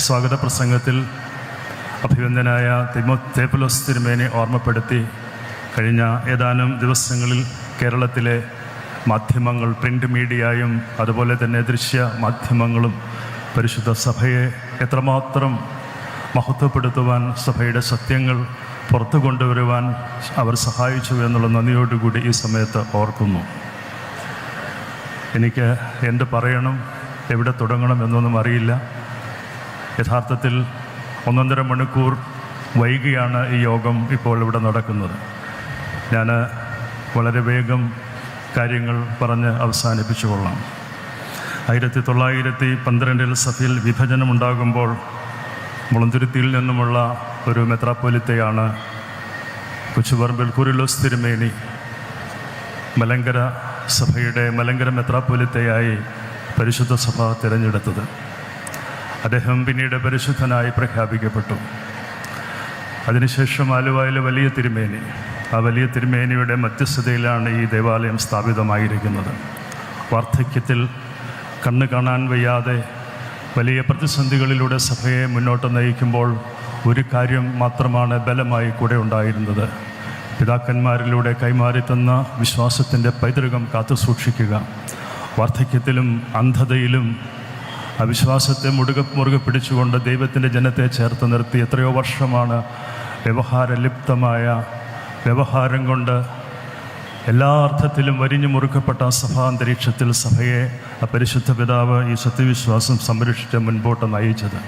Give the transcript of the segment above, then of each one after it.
സ്വാഗത പ്രസംഗത്തിൽ അഭിവന്ദനായ തേപ്പലോസ് തിരുമേനി ഓർമ്മപ്പെടുത്തി കഴിഞ്ഞ ഏതാനും ദിവസങ്ങളിൽ കേരളത്തിലെ മാധ്യമങ്ങൾ, പ്രിൻ്റ് മീഡിയയും അതുപോലെ തന്നെ ദൃശ്യ മാധ്യമങ്ങളും പരിശുദ്ധ സഭയെ എത്രമാത്രം മഹത്വപ്പെടുത്തുവാൻ, സഭയുടെ സത്യങ്ങൾ പുറത്തു കൊണ്ടുവരുവാൻ അവർ സഹായിച്ചു എന്നുള്ള നന്ദിയോടുകൂടി ഈ സമയത്ത് ഓർക്കുന്നു. എനിക്ക് എന്ത് പറയണം, എവിടെ തുടങ്ങണം എന്നൊന്നും അറിയില്ല. യഥാർത്ഥത്തിൽ 1.5 മണിക്കൂർ വൈകിയാണ് ഈ യോഗം ഇപ്പോൾ ഇവിടെ നടക്കുന്നത്. ഞാൻ വളരെ വേഗം കാര്യങ്ങൾ പറഞ്ഞ് അവസാനിപ്പിച്ചു കൊള്ളാം. 1912 സഭയിൽ വിഭജനമുണ്ടാകുമ്പോൾ മുളന്തുരുത്തിയിൽ നിന്നുമുള്ള ഒരു മെത്രാപ്പൊലിത്തയാണ് കൊച്ചുപറമ്പിൽ കുറിലോസ് തിരുമേനി മലങ്കര സഭയുടെ മലങ്കര മെത്രാപ്പൊലിത്തയായി പരിശുദ്ധ സഭ തിരഞ്ഞെടുത്തത്. അദ്ദേഹം പിന്നീട് പരിശുദ്ധനായി പ്രഖ്യാപിക്കപ്പെട്ടു. അതിനുശേഷം ആലുവയിലെ വലിയ തിരുമേനി, ആ വലിയ തിരുമേനിയുടെ മധ്യസ്ഥതയിലാണ് ഈ ദേവാലയം സ്ഥാപിതമായിരിക്കുന്നത്. വാർദ്ധക്യത്തിൽ കണ്ണ് കാണാൻ വയ്യാതെ വലിയ പ്രതിസന്ധികളിലൂടെ സഭയെ മുന്നോട്ട് നയിക്കുമ്പോൾ ഒരു കാര്യം മാത്രമാണ് ബലമായി കൂടെ ഉണ്ടായിരുന്നത്: പിതാക്കന്മാരിലൂടെ കൈമാറിത്തന്ന വിശ്വാസത്തിൻ്റെ പൈതൃകം കാത്തുസൂക്ഷിക്കുക. വാർദ്ധക്യത്തിലും അന്ധതയിലും ആ വിശ്വാസത്തെ മുറുകെ പിടിച്ചുകൊണ്ട് ദൈവത്തിൻ്റെ ജനത്തെ ചേർത്ത് നിർത്തി എത്രയോ വർഷമാണ് വ്യവഹാരലിപ്തമായ വ്യവഹാരം കൊണ്ട് എല്ലാ അർത്ഥത്തിലും വരിഞ്ഞു മുറുക്കപ്പെട്ട സഭാന്തരീക്ഷത്തിൽ സഭയെ പരിശുദ്ധ പിതാവ് ഈ സത്യവിശ്വാസം സംരക്ഷിച്ച് മുൻപോട്ട് നയിച്ചത്.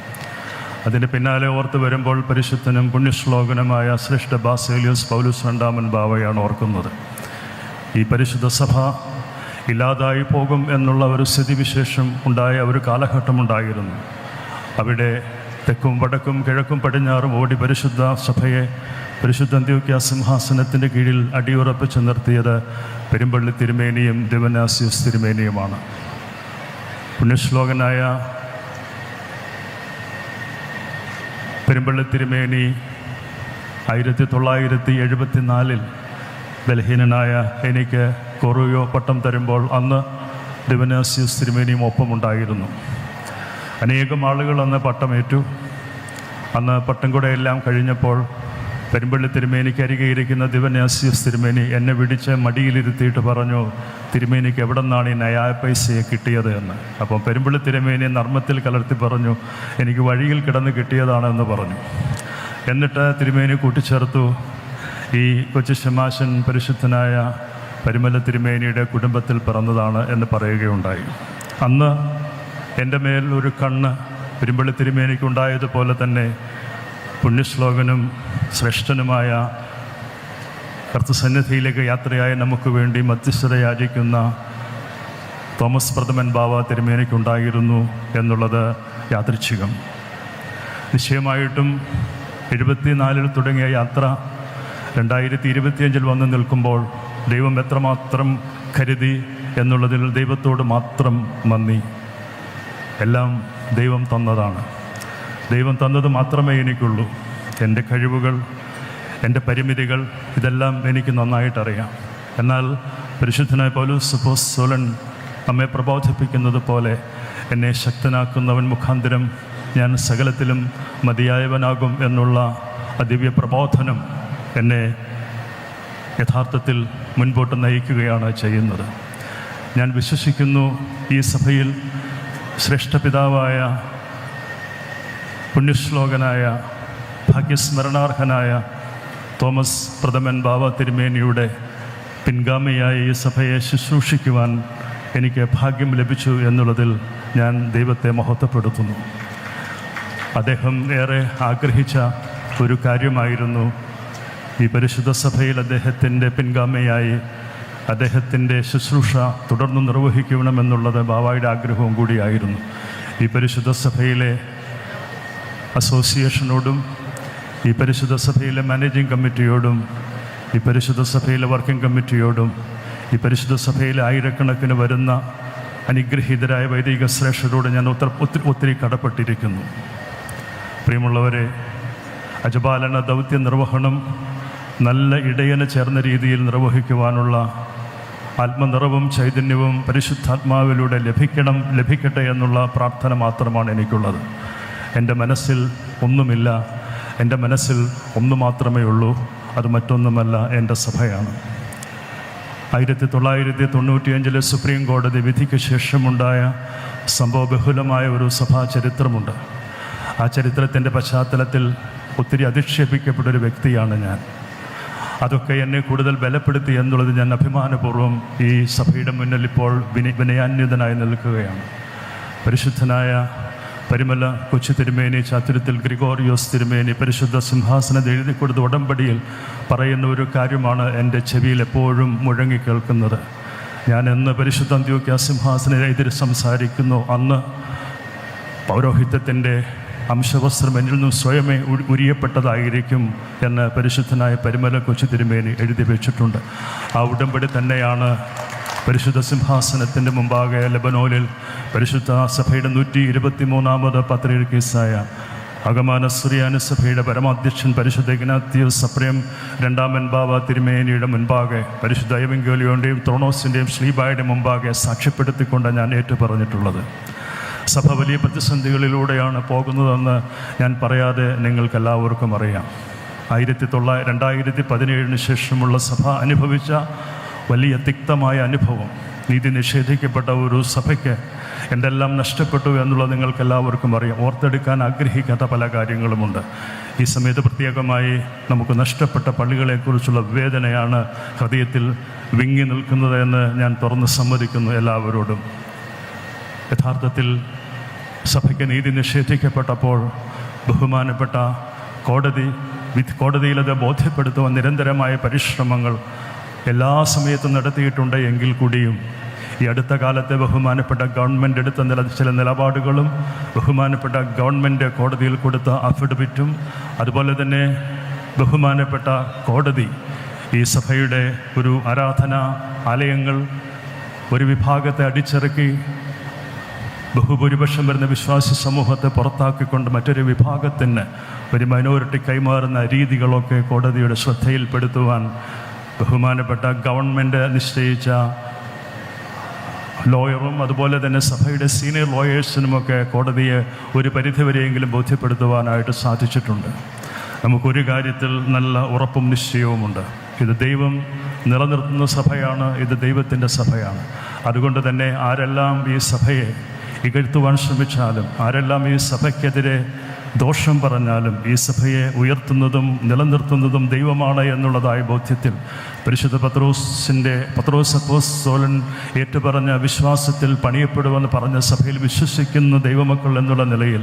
അതിന് പിന്നാലെ ഓർത്ത് വരുമ്പോൾ പരിശുദ്ധനും പുണ്യശ്ലോകനുമായ ശ്രേഷ്ഠ ബാസേലിയോസ് പൗലോസ് രണ്ടാമൻ ബാവയാണ് ഓർക്കുന്നത്. ഈ പരിശുദ്ധ സഭ ഇല്ലാതായി പോകും എന്നുള്ള ഒരു സ്ഥിതിവിശേഷം ഉണ്ടായ ഒരു കാലഘട്ടമുണ്ടായിരുന്നു. അവിടെ തെക്കും വടക്കും കിഴക്കും പടിഞ്ഞാറും ഓടി പരിശുദ്ധ സഭയെ പരിശുദ്ധ അന്ത്യോക്യ സിംഹാസനത്തിൻ്റെ കീഴിൽ അടിയുറപ്പിച്ച് നിർത്തിയത് പെരുമ്പള്ളി തിരുമേനിയും ദിവനാസ്യോസ് തിരുമേനിയുമാണ്. പുണ്യശ്ലോകനായ പെരുമ്പള്ളി തിരുമേനി 1974 ബലഹീനനായ എനിക്ക് കൊറിയോ പട്ടം തരുമ്പോൾ അന്ന് ദിവനാസ്യോസ് തിരുമേനിയും ഒപ്പമുണ്ടായിരുന്നു. അനേകം ആളുകൾ അന്ന് പട്ടമേറ്റു. അന്ന് പട്ടം കൂടെ എല്ലാം കഴിഞ്ഞപ്പോൾ പെരുമ്പള്ളി തിരുമേനിക്ക് അരികെ ഇരിക്കുന്ന ദിവനാസ്യോസ് തിരുമേനി എന്നെ വിടിച്ച് മടിയിലിരുത്തിയിട്ട് പറഞ്ഞു, തിരുമേനിക്ക് എവിടെ നിന്നാണ് ഈ നയാ പൈസയെ കിട്ടിയത് എന്ന്. അപ്പോൾ പെരുമ്പള്ളി തിരുമേനി നർമ്മത്തിൽ കലർത്തി പറഞ്ഞു, എനിക്ക് വഴിയിൽ കിടന്ന് കിട്ടിയതാണെന്ന് പറഞ്ഞു. എന്നിട്ട് തിരുമേനി കൂട്ടിച്ചേർത്തു, ഈ കൊച്ചു ശമാശൻ പരിശുദ്ധനായ പരിമല തിരുമേനിയുടെ കുടുംബത്തിൽ പിറന്നതാണ് എന്ന് പറയുകയുണ്ടായി. അന്ന് എൻ്റെ മേൽ ഒരു കണ്ണ് പെരുമ്പള്ളി തിരുമേനിക്കുണ്ടായതുപോലെ തന്നെ പുണ്യശ്ലോകനും ശ്രേഷ്ഠനുമായ കർത്തൃസന്നിധിയിലേക്ക് യാത്രയായ നമുക്ക് വേണ്ടി മധ്യസ്ഥത യാചിക്കുന്ന തോമസ് പ്രഥമൻ ബാവ തിരുമേനിക്കുണ്ടായിരുന്നു എന്നുള്ളത് യാദൃച്ഛികം. നിശ്ചയമായിട്ടും 74 തുടങ്ങിയ യാത്ര 2025 വന്ന് നിൽക്കുമ്പോൾ ദൈവം എത്രമാത്രം കരുതി എന്നുള്ളതിൽ ദൈവത്തോട് മാത്രം നന്ദി. എല്ലാം ദൈവം തന്നതാണ്. ദൈവം തന്നത് മാത്രമേ എനിക്കുള്ളൂ. എൻ്റെ കഴിവുകൾ, എൻ്റെ പരിമിതികൾ ഇതെല്ലാം എനിക്ക് നന്നായിട്ടറിയാം. എന്നാൽ പരിശുദ്ധനായ പൗലോസ് അപ്പോസ്തലൻ നമ്മെ പ്രബോധിപ്പിക്കുന്നത് പോലെ എന്നെ ശക്തനാക്കുന്നവൻ മുഖാന്തരം ഞാൻ സകലത്തിലും മതിയായവനാകും എന്നുള്ള ദിവ്യ പ്രബോധനം എന്നെ യഥാർത്ഥത്തിൽ മുൻപോട്ട് നയിക്കുകയാണ് ചെയ്യുന്നത്. ഞാൻ വിശ്വസിക്കുന്നു, ഈ സഭയിൽ ശ്രേഷ്ഠ പിതാവായ പുണ്യശ്ലോകനായ ഭാഗ്യസ്മരണാർഹനായ തോമസ് പ്രഥമൻ ബാവ തിരുമേനിയുടെ പിൻഗാമിയായി ഈ സഭയെ ശുശ്രൂഷിക്കുവാൻ എനിക്ക് ഭാഗ്യം ലഭിച്ചു എന്നുള്ളതിൽ ഞാൻ ദൈവത്തെ മഹത്വപ്പെടുത്തുന്നു. അദ്ദേഹം ഏറെ ആഗ്രഹിച്ച ഒരു കാര്യമായിരുന്നു ഈ പരിശുദ്ധ സഭയിൽ അദ്ദേഹത്തിൻ്റെ പിൻഗാമിയായി അദ്ദേഹത്തിൻ്റെ ശുശ്രൂഷ തുടർന്ന് നിർവഹിക്കണമെന്നുള്ളത് ബാവായുടെ ആഗ്രഹവും കൂടിയായിരുന്നു. ഈ പരിശുദ്ധ സഭയിലെ അസോസിയേഷനോടും ഈ പരിശുദ്ധ സഭയിലെ മാനേജിംഗ് കമ്മിറ്റിയോടും ഈ പരിശുദ്ധ സഭയിലെ വർക്കിംഗ് കമ്മിറ്റിയോടും ഈ പരിശുദ്ധ സഭയിലെ ആയിരക്കണക്കിന് വരുന്ന അനുഗ്രഹീതരായ വൈദിക ശ്രേഷ്ഠരോട് ഞാൻ ഒത്തിരി കടപ്പെട്ടിരിക്കുന്നു. പ്രിയമുള്ളവരെ, അജപാലന ദൗത്യ നിർവഹണം നല്ല ഇടയന് ചേർന്ന രീതിയിൽ നിർവഹിക്കുവാനുള്ള ആത്മനിറവും ചൈതന്യവും പരിശുദ്ധാത്മാവിലൂടെ ലഭിക്കട്ടെ എന്നുള്ള പ്രാർത്ഥന മാത്രമാണ് എനിക്കുള്ളത്. എൻ്റെ മനസ്സിൽ ഒന്നുമില്ല. എൻ്റെ മനസ്സിൽ ഒന്ന് മാത്രമേ ഉള്ളൂ, അത് മറ്റൊന്നുമല്ല, എൻ്റെ സഭയാണ്. 1995 സുപ്രീം കോടതി വിധിക്ക് ശേഷമുണ്ടായ സംഭവബഹുലമായ ഒരു സഭാ ചരിത്രമുണ്ട്. ആ ചരിത്രത്തിൻ്റെ പശ്ചാത്തലത്തിൽ ഒത്തിരി അധിക്ഷേപിക്കപ്പെട്ടൊരു വ്യക്തിയാണ് ഞാൻ. അതൊക്കെ എന്നെ കൂടുതൽ ബലപ്പെടുത്തി എന്നുള്ളത് ഞാൻ അഭിമാനപൂർവ്വം ഈ സഭയുടെ മുന്നിൽ ഇപ്പോൾ വിനയാന്വിതനായി നിൽക്കുകയാണ്. പരിശുദ്ധനായ പരിമല കൊച്ചു തിരുമേനി, ചാത്തുരുത്തിൽ ഗ്രിഗോറിയോസ് തിരുമേനി പരിശുദ്ധ സിംഹാസനത്തിൽ എഴുതി കൊടുത്ത ഉടമ്പടിയിൽ പറയുന്ന ഒരു കാര്യമാണ് എൻ്റെ ചെവിയിൽ എപ്പോഴും മുഴങ്ങിക്കേൾക്കുന്നത്. ഞാൻ എന്ന് പരിശുദ്ധ അന്ത്യോക്യ സിംഹാസനത്തിനെതിരെ സംസാരിക്കുന്നു, അന്ന് പൗരോഹിത്യത്തിൻ്റെ അംശവസ്ത്രം എന്നിൽ നിന്നും സ്വയമേ ഉരിയപ്പെട്ടതായിരിക്കും എന്ന് പരിശുദ്ധനായ പരിമല കൊച്ചു തിരുമേനി എഴുതി വെച്ചിട്ടുണ്ട്. ആ ഉടമ്പടി തന്നെയാണ് പരിശുദ്ധ സിംഹാസനത്തിൻ്റെ മുമ്പാകെ ലെബനോനിൽ പരിശുദ്ധ സഭയുടെ 123ാമത് പത്രിയർക്കീസായ അഗമാന സുറിയാനി സഭയുടെ പരമാധ്യക്ഷൻ പരിശുദ്ധ ഇഗ്നാത്തിയോസ് സപ്രയം രണ്ടാമൻ ബാവ തിരുമേനിയുടെ മുൻപാകെ പരിശുദ്ധ എവങ്കേലിയോൻ്റെയും ത്രോണോസിൻ്റെയും ശ്ലീബായുടെ മുമ്പാകെ സാക്ഷ്യപ്പെടുത്തിക്കൊണ്ട് ഞാൻ ഏറ്റുപറഞ്ഞിട്ടുള്ളത്. സഭ വലിയ പ്രതിസന്ധികളിലൂടെയാണ് പോകുന്നതെന്ന് ഞാൻ പറയാതെ നിങ്ങൾക്കെല്ലാവർക്കും അറിയാം. 2017 ശേഷമുള്ള സഭ അനുഭവിച്ച വലിയ തിക്തമായ അനുഭവം, നീതി നിഷേധിക്കപ്പെട്ട ഒരു സഭയ്ക്ക് എന്തെല്ലാം നഷ്ടപ്പെട്ടു എന്നുള്ളത് നിങ്ങൾക്കെല്ലാവർക്കും അറിയാം. ഓർത്തെടുക്കാൻ ആഗ്രഹിക്കാത്ത പല കാര്യങ്ങളുമുണ്ട്. ഈ സമയത്ത് പ്രത്യേകമായി നമുക്ക് നഷ്ടപ്പെട്ട പള്ളികളെക്കുറിച്ചുള്ള വേദനയാണ് ഹൃദയത്തിൽ വിങ്ങി നിൽക്കുന്നത് എന്ന് ഞാൻ തുറന്ന് സമ്മതിക്കുന്നു എല്ലാവരോടും. യഥാർത്ഥത്തിൽ സഭയ്ക്ക് നീതി നിഷേധിക്കപ്പെട്ടപ്പോൾ ബഹുമാനപ്പെട്ട കോടതിയിലത് ബോധ്യപ്പെടുത്തുവാൻ നിരന്തരമായ പരിശ്രമങ്ങൾ എല്ലാ സമയത്തും നടത്തിയിട്ടുണ്ട്. എങ്കിൽ കൂടിയും ഈ അടുത്ത കാലത്തെ ബഹുമാനപ്പെട്ട ഗവൺമെൻറ് എടുത്ത ചില നിലപാടുകളും ബഹുമാനപ്പെട്ട ഗവൺമെൻറ് കോടതിയിൽ കൊടുത്ത അഫിഡവിറ്റും അതുപോലെ തന്നെ ബഹുമാനപ്പെട്ട കോടതി ഈ സഭയുടെ ഒരു ആരാധനാ ആലയങ്ങൾ ഒരു വിഭാഗത്തെ അടിച്ചിറക്കി ബഹുഭൂരിപക്ഷം വരുന്ന വിശ്വാസി സമൂഹത്തെ പുറത്താക്കിക്കൊണ്ട് മറ്റൊരു വിഭാഗത്തിന് ഒരു മൈനോറിറ്റി കൈമാറുന്ന രീതികളൊക്കെ കോടതിയുടെ ശ്രദ്ധയിൽപ്പെടുത്തുവാൻ ബഹുമാനപ്പെട്ട ഗവൺമെൻറ് നിശ്ചയിച്ച ലോയറും അതുപോലെ തന്നെ സഭയുടെ സീനിയർ ലോയേഴ്സിനുമൊക്കെ കോടതിയെ ഒരു പരിധിവരെയെങ്കിലും ബോധ്യപ്പെടുത്തുവാനായിട്ട് സാധിച്ചിട്ടുണ്ട്. നമുക്കൊരു കാര്യത്തിൽ നല്ല ഉറപ്പും നിശ്ചയവുമുണ്ട്. ഇത് ദൈവം നിലനിർത്തുന്ന സഭയാണ്, ഇത് ദൈവത്തിൻ്റെ സഭയാണ്. അതുകൊണ്ട് തന്നെ ആരെല്ലാം ഈ സഭയെ ഇകഴ്ത്തുവാൻ ശ്രമിച്ചാലും, ആരെല്ലാം ഈ സഭയ്ക്കെതിരെ ദോഷം പറഞ്ഞാലും, ഈ സഭയെ ഉയർത്തുന്നതും നിലനിർത്തുന്നതും ദൈവമാണ് എന്നുള്ളതായ ബോധ്യത്തിൽ പരിശുദ്ധ പത്രോസ് അപ്പോസ്തലൻ ഏറ്റുപറഞ്ഞ വിശ്വാസത്തിൽ പണിയപ്പെടുമെന്ന് പറഞ്ഞ സഭയിൽ വിശ്വസിക്കുന്ന ദൈവമക്കൾ എന്നുള്ള നിലയിൽ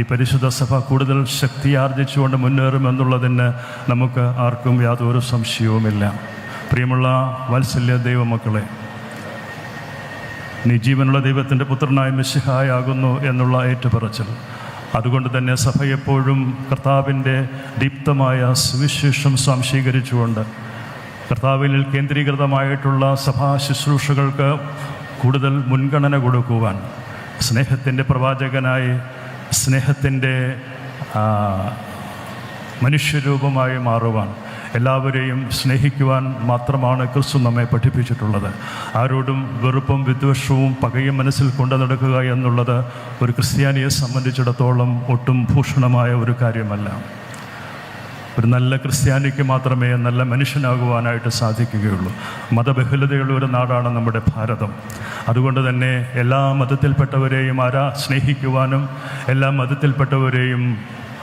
ഈ പരിശുദ്ധ സഭ കൂടുതൽ ശക്തിയാർജിച്ചുകൊണ്ട് മുന്നേറുമെന്നുള്ളതിന് നമുക്ക് ആർക്കും യാതൊരു സംശയവുമില്ല. പ്രിയമുള്ള വാത്സല്യ ദൈവമക്കളെ, നീ ജീവനുള്ള ദൈവത്തിൻ്റെ പുത്രനായ മെശിഹായാകുന്നു എന്നുള്ള ഏറ്റുപറച്ചിൽ, അതുകൊണ്ട് തന്നെ സഭ എപ്പോഴും കർത്താവിൻ്റെ ദീപ്തമായ സുവിശേഷം സ്വാംശീകരിച്ചുകൊണ്ട് കർത്താവിനിൽ കേന്ദ്രീകൃതമായിട്ടുള്ള സഭാ ശുശ്രൂഷകൾക്ക് കൂടുതൽ മുൻഗണന കൊടുക്കുവാൻ, സ്നേഹത്തിൻ്റെ പ്രവാചകനായി സ്നേഹത്തിൻ്റെ മനുഷ്യരൂപമായി മാറുവാൻ, എല്ലാവരെയും സ്നേഹിക്കുവാൻ മാത്രമാണ് ക്രിസ്തു നമ്മെ പഠിപ്പിച്ചിട്ടുള്ളത്. ആരോടും വെറുപ്പും വിദ്വേഷവും പകയും മനസ്സിൽ കൊണ്ടു നടക്കുക എന്നുള്ളത് ഒരു ക്രിസ്ത്യാനിയെ സംബന്ധിച്ചിടത്തോളം ഒട്ടും ഭൂഷണമായ ഒരു കാര്യമല്ല. ഒരു നല്ല ക്രിസ്ത്യാനിക്ക് മാത്രമേ നല്ല മനുഷ്യനാകുവാനായിട്ട് സാധിക്കുകയുള്ളൂ. മതബഹുലതയുള്ള ഒരു നാടാണ് നമ്മുടെ ഭാരതം. അതുകൊണ്ട് തന്നെ എല്ലാ മതത്തിൽപ്പെട്ടവരെയും സ്നേഹിക്കുവാനും എല്ലാ മതത്തിൽപ്പെട്ടവരെയും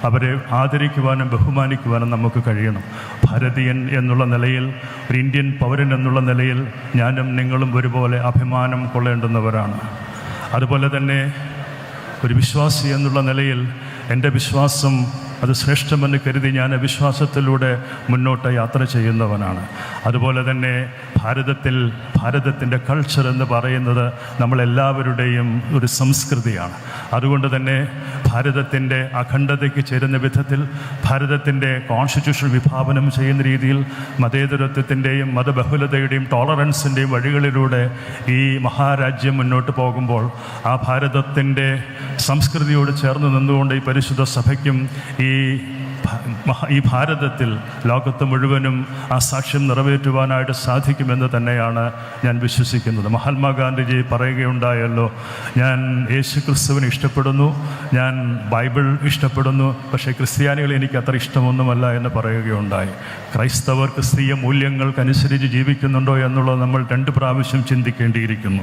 അവരെ ആദരിക്കുവാനും ബഹുമാനിക്കുവാനും നമുക്ക് കഴിയണം. ഭാരതീയൻ എന്നുള്ള നിലയിൽ, ഒരു ഇന്ത്യൻ പൗരൻ എന്നുള്ള നിലയിൽ ഞാനും നിങ്ങളും ഒരുപോലെ അഭിമാനം കൊള്ളേണ്ടുന്നവരാണ്. അതുപോലെ തന്നെ ഒരു വിശ്വാസി എന്നുള്ള നിലയിൽ എൻ്റെ വിശ്വാസം അത് ശ്രേഷ്ഠമെന്ന് കരുതി ഞാൻ വിശ്വാസത്തിലൂടെ മുന്നോട്ട് യാത്ര ചെയ്യുന്നവനാണ്. അതുപോലെ തന്നെ ഭാരതത്തിൻ്റെ കൾച്ചർ എന്ന് പറയുന്നത് നമ്മളെല്ലാവരുടെയും ഒരു സംസ്കൃതിയാണ്. അതുകൊണ്ട് തന്നെ ഭാരതത്തിൻ്റെ അഖണ്ഡതയ്ക്ക് ചേരുന്ന വിധത്തിൽ, ഭാരതത്തിൻ്റെ കോൺസ്റ്റിറ്റ്യൂഷൻ വിഭാവനം ചെയ്യുന്ന രീതിയിൽ മതേതരത്വത്തിൻ്റെയും മതബഹുലതയുടെയും ടോളറൻസിൻ്റെയും വഴികളിലൂടെ ഈ മഹാരാജ്യം മുന്നോട്ട് പോകുമ്പോൾ ആ ഭാരതത്തിൻ്റെ സംസ്കൃതിയോട് ചേർന്ന് നിന്നുകൊണ്ട് ഈ പരിശുദ്ധ സഭയ്ക്കും ഈ ഈ ഭാരതത്തിൽ ലോകത്ത് മുഴുവനും ആ സാക്ഷ്യം നിറവേറ്റുവാനായിട്ട് സാധിക്കുമെന്ന് തന്നെയാണ് ഞാൻ വിശ്വസിക്കുന്നത്. മഹാത്മാഗാന്ധിജി പറയുകയുണ്ടായല്ലോ, ഞാൻ യേശു ക്രിസ്തുവിനെ ഇഷ്ടപ്പെടുന്നു, ഞാൻ ബൈബിൾ ഇഷ്ടപ്പെടുന്നു, പക്ഷേ ക്രിസ്ത്യാനികൾ എനിക്ക് അത്ര ഇഷ്ടമൊന്നുമല്ല എന്ന് പറയുകയുണ്ടായി. ക്രൈസ്തവർ ക്രിസ്തീയ മൂല്യങ്ങൾക്കനുസരിച്ച് ജീവിക്കുന്നുണ്ടോ എന്നുള്ളത് നമ്മൾ 2 പ്രാവശ്യം ചിന്തിക്കേണ്ടിയിരിക്കുന്നു.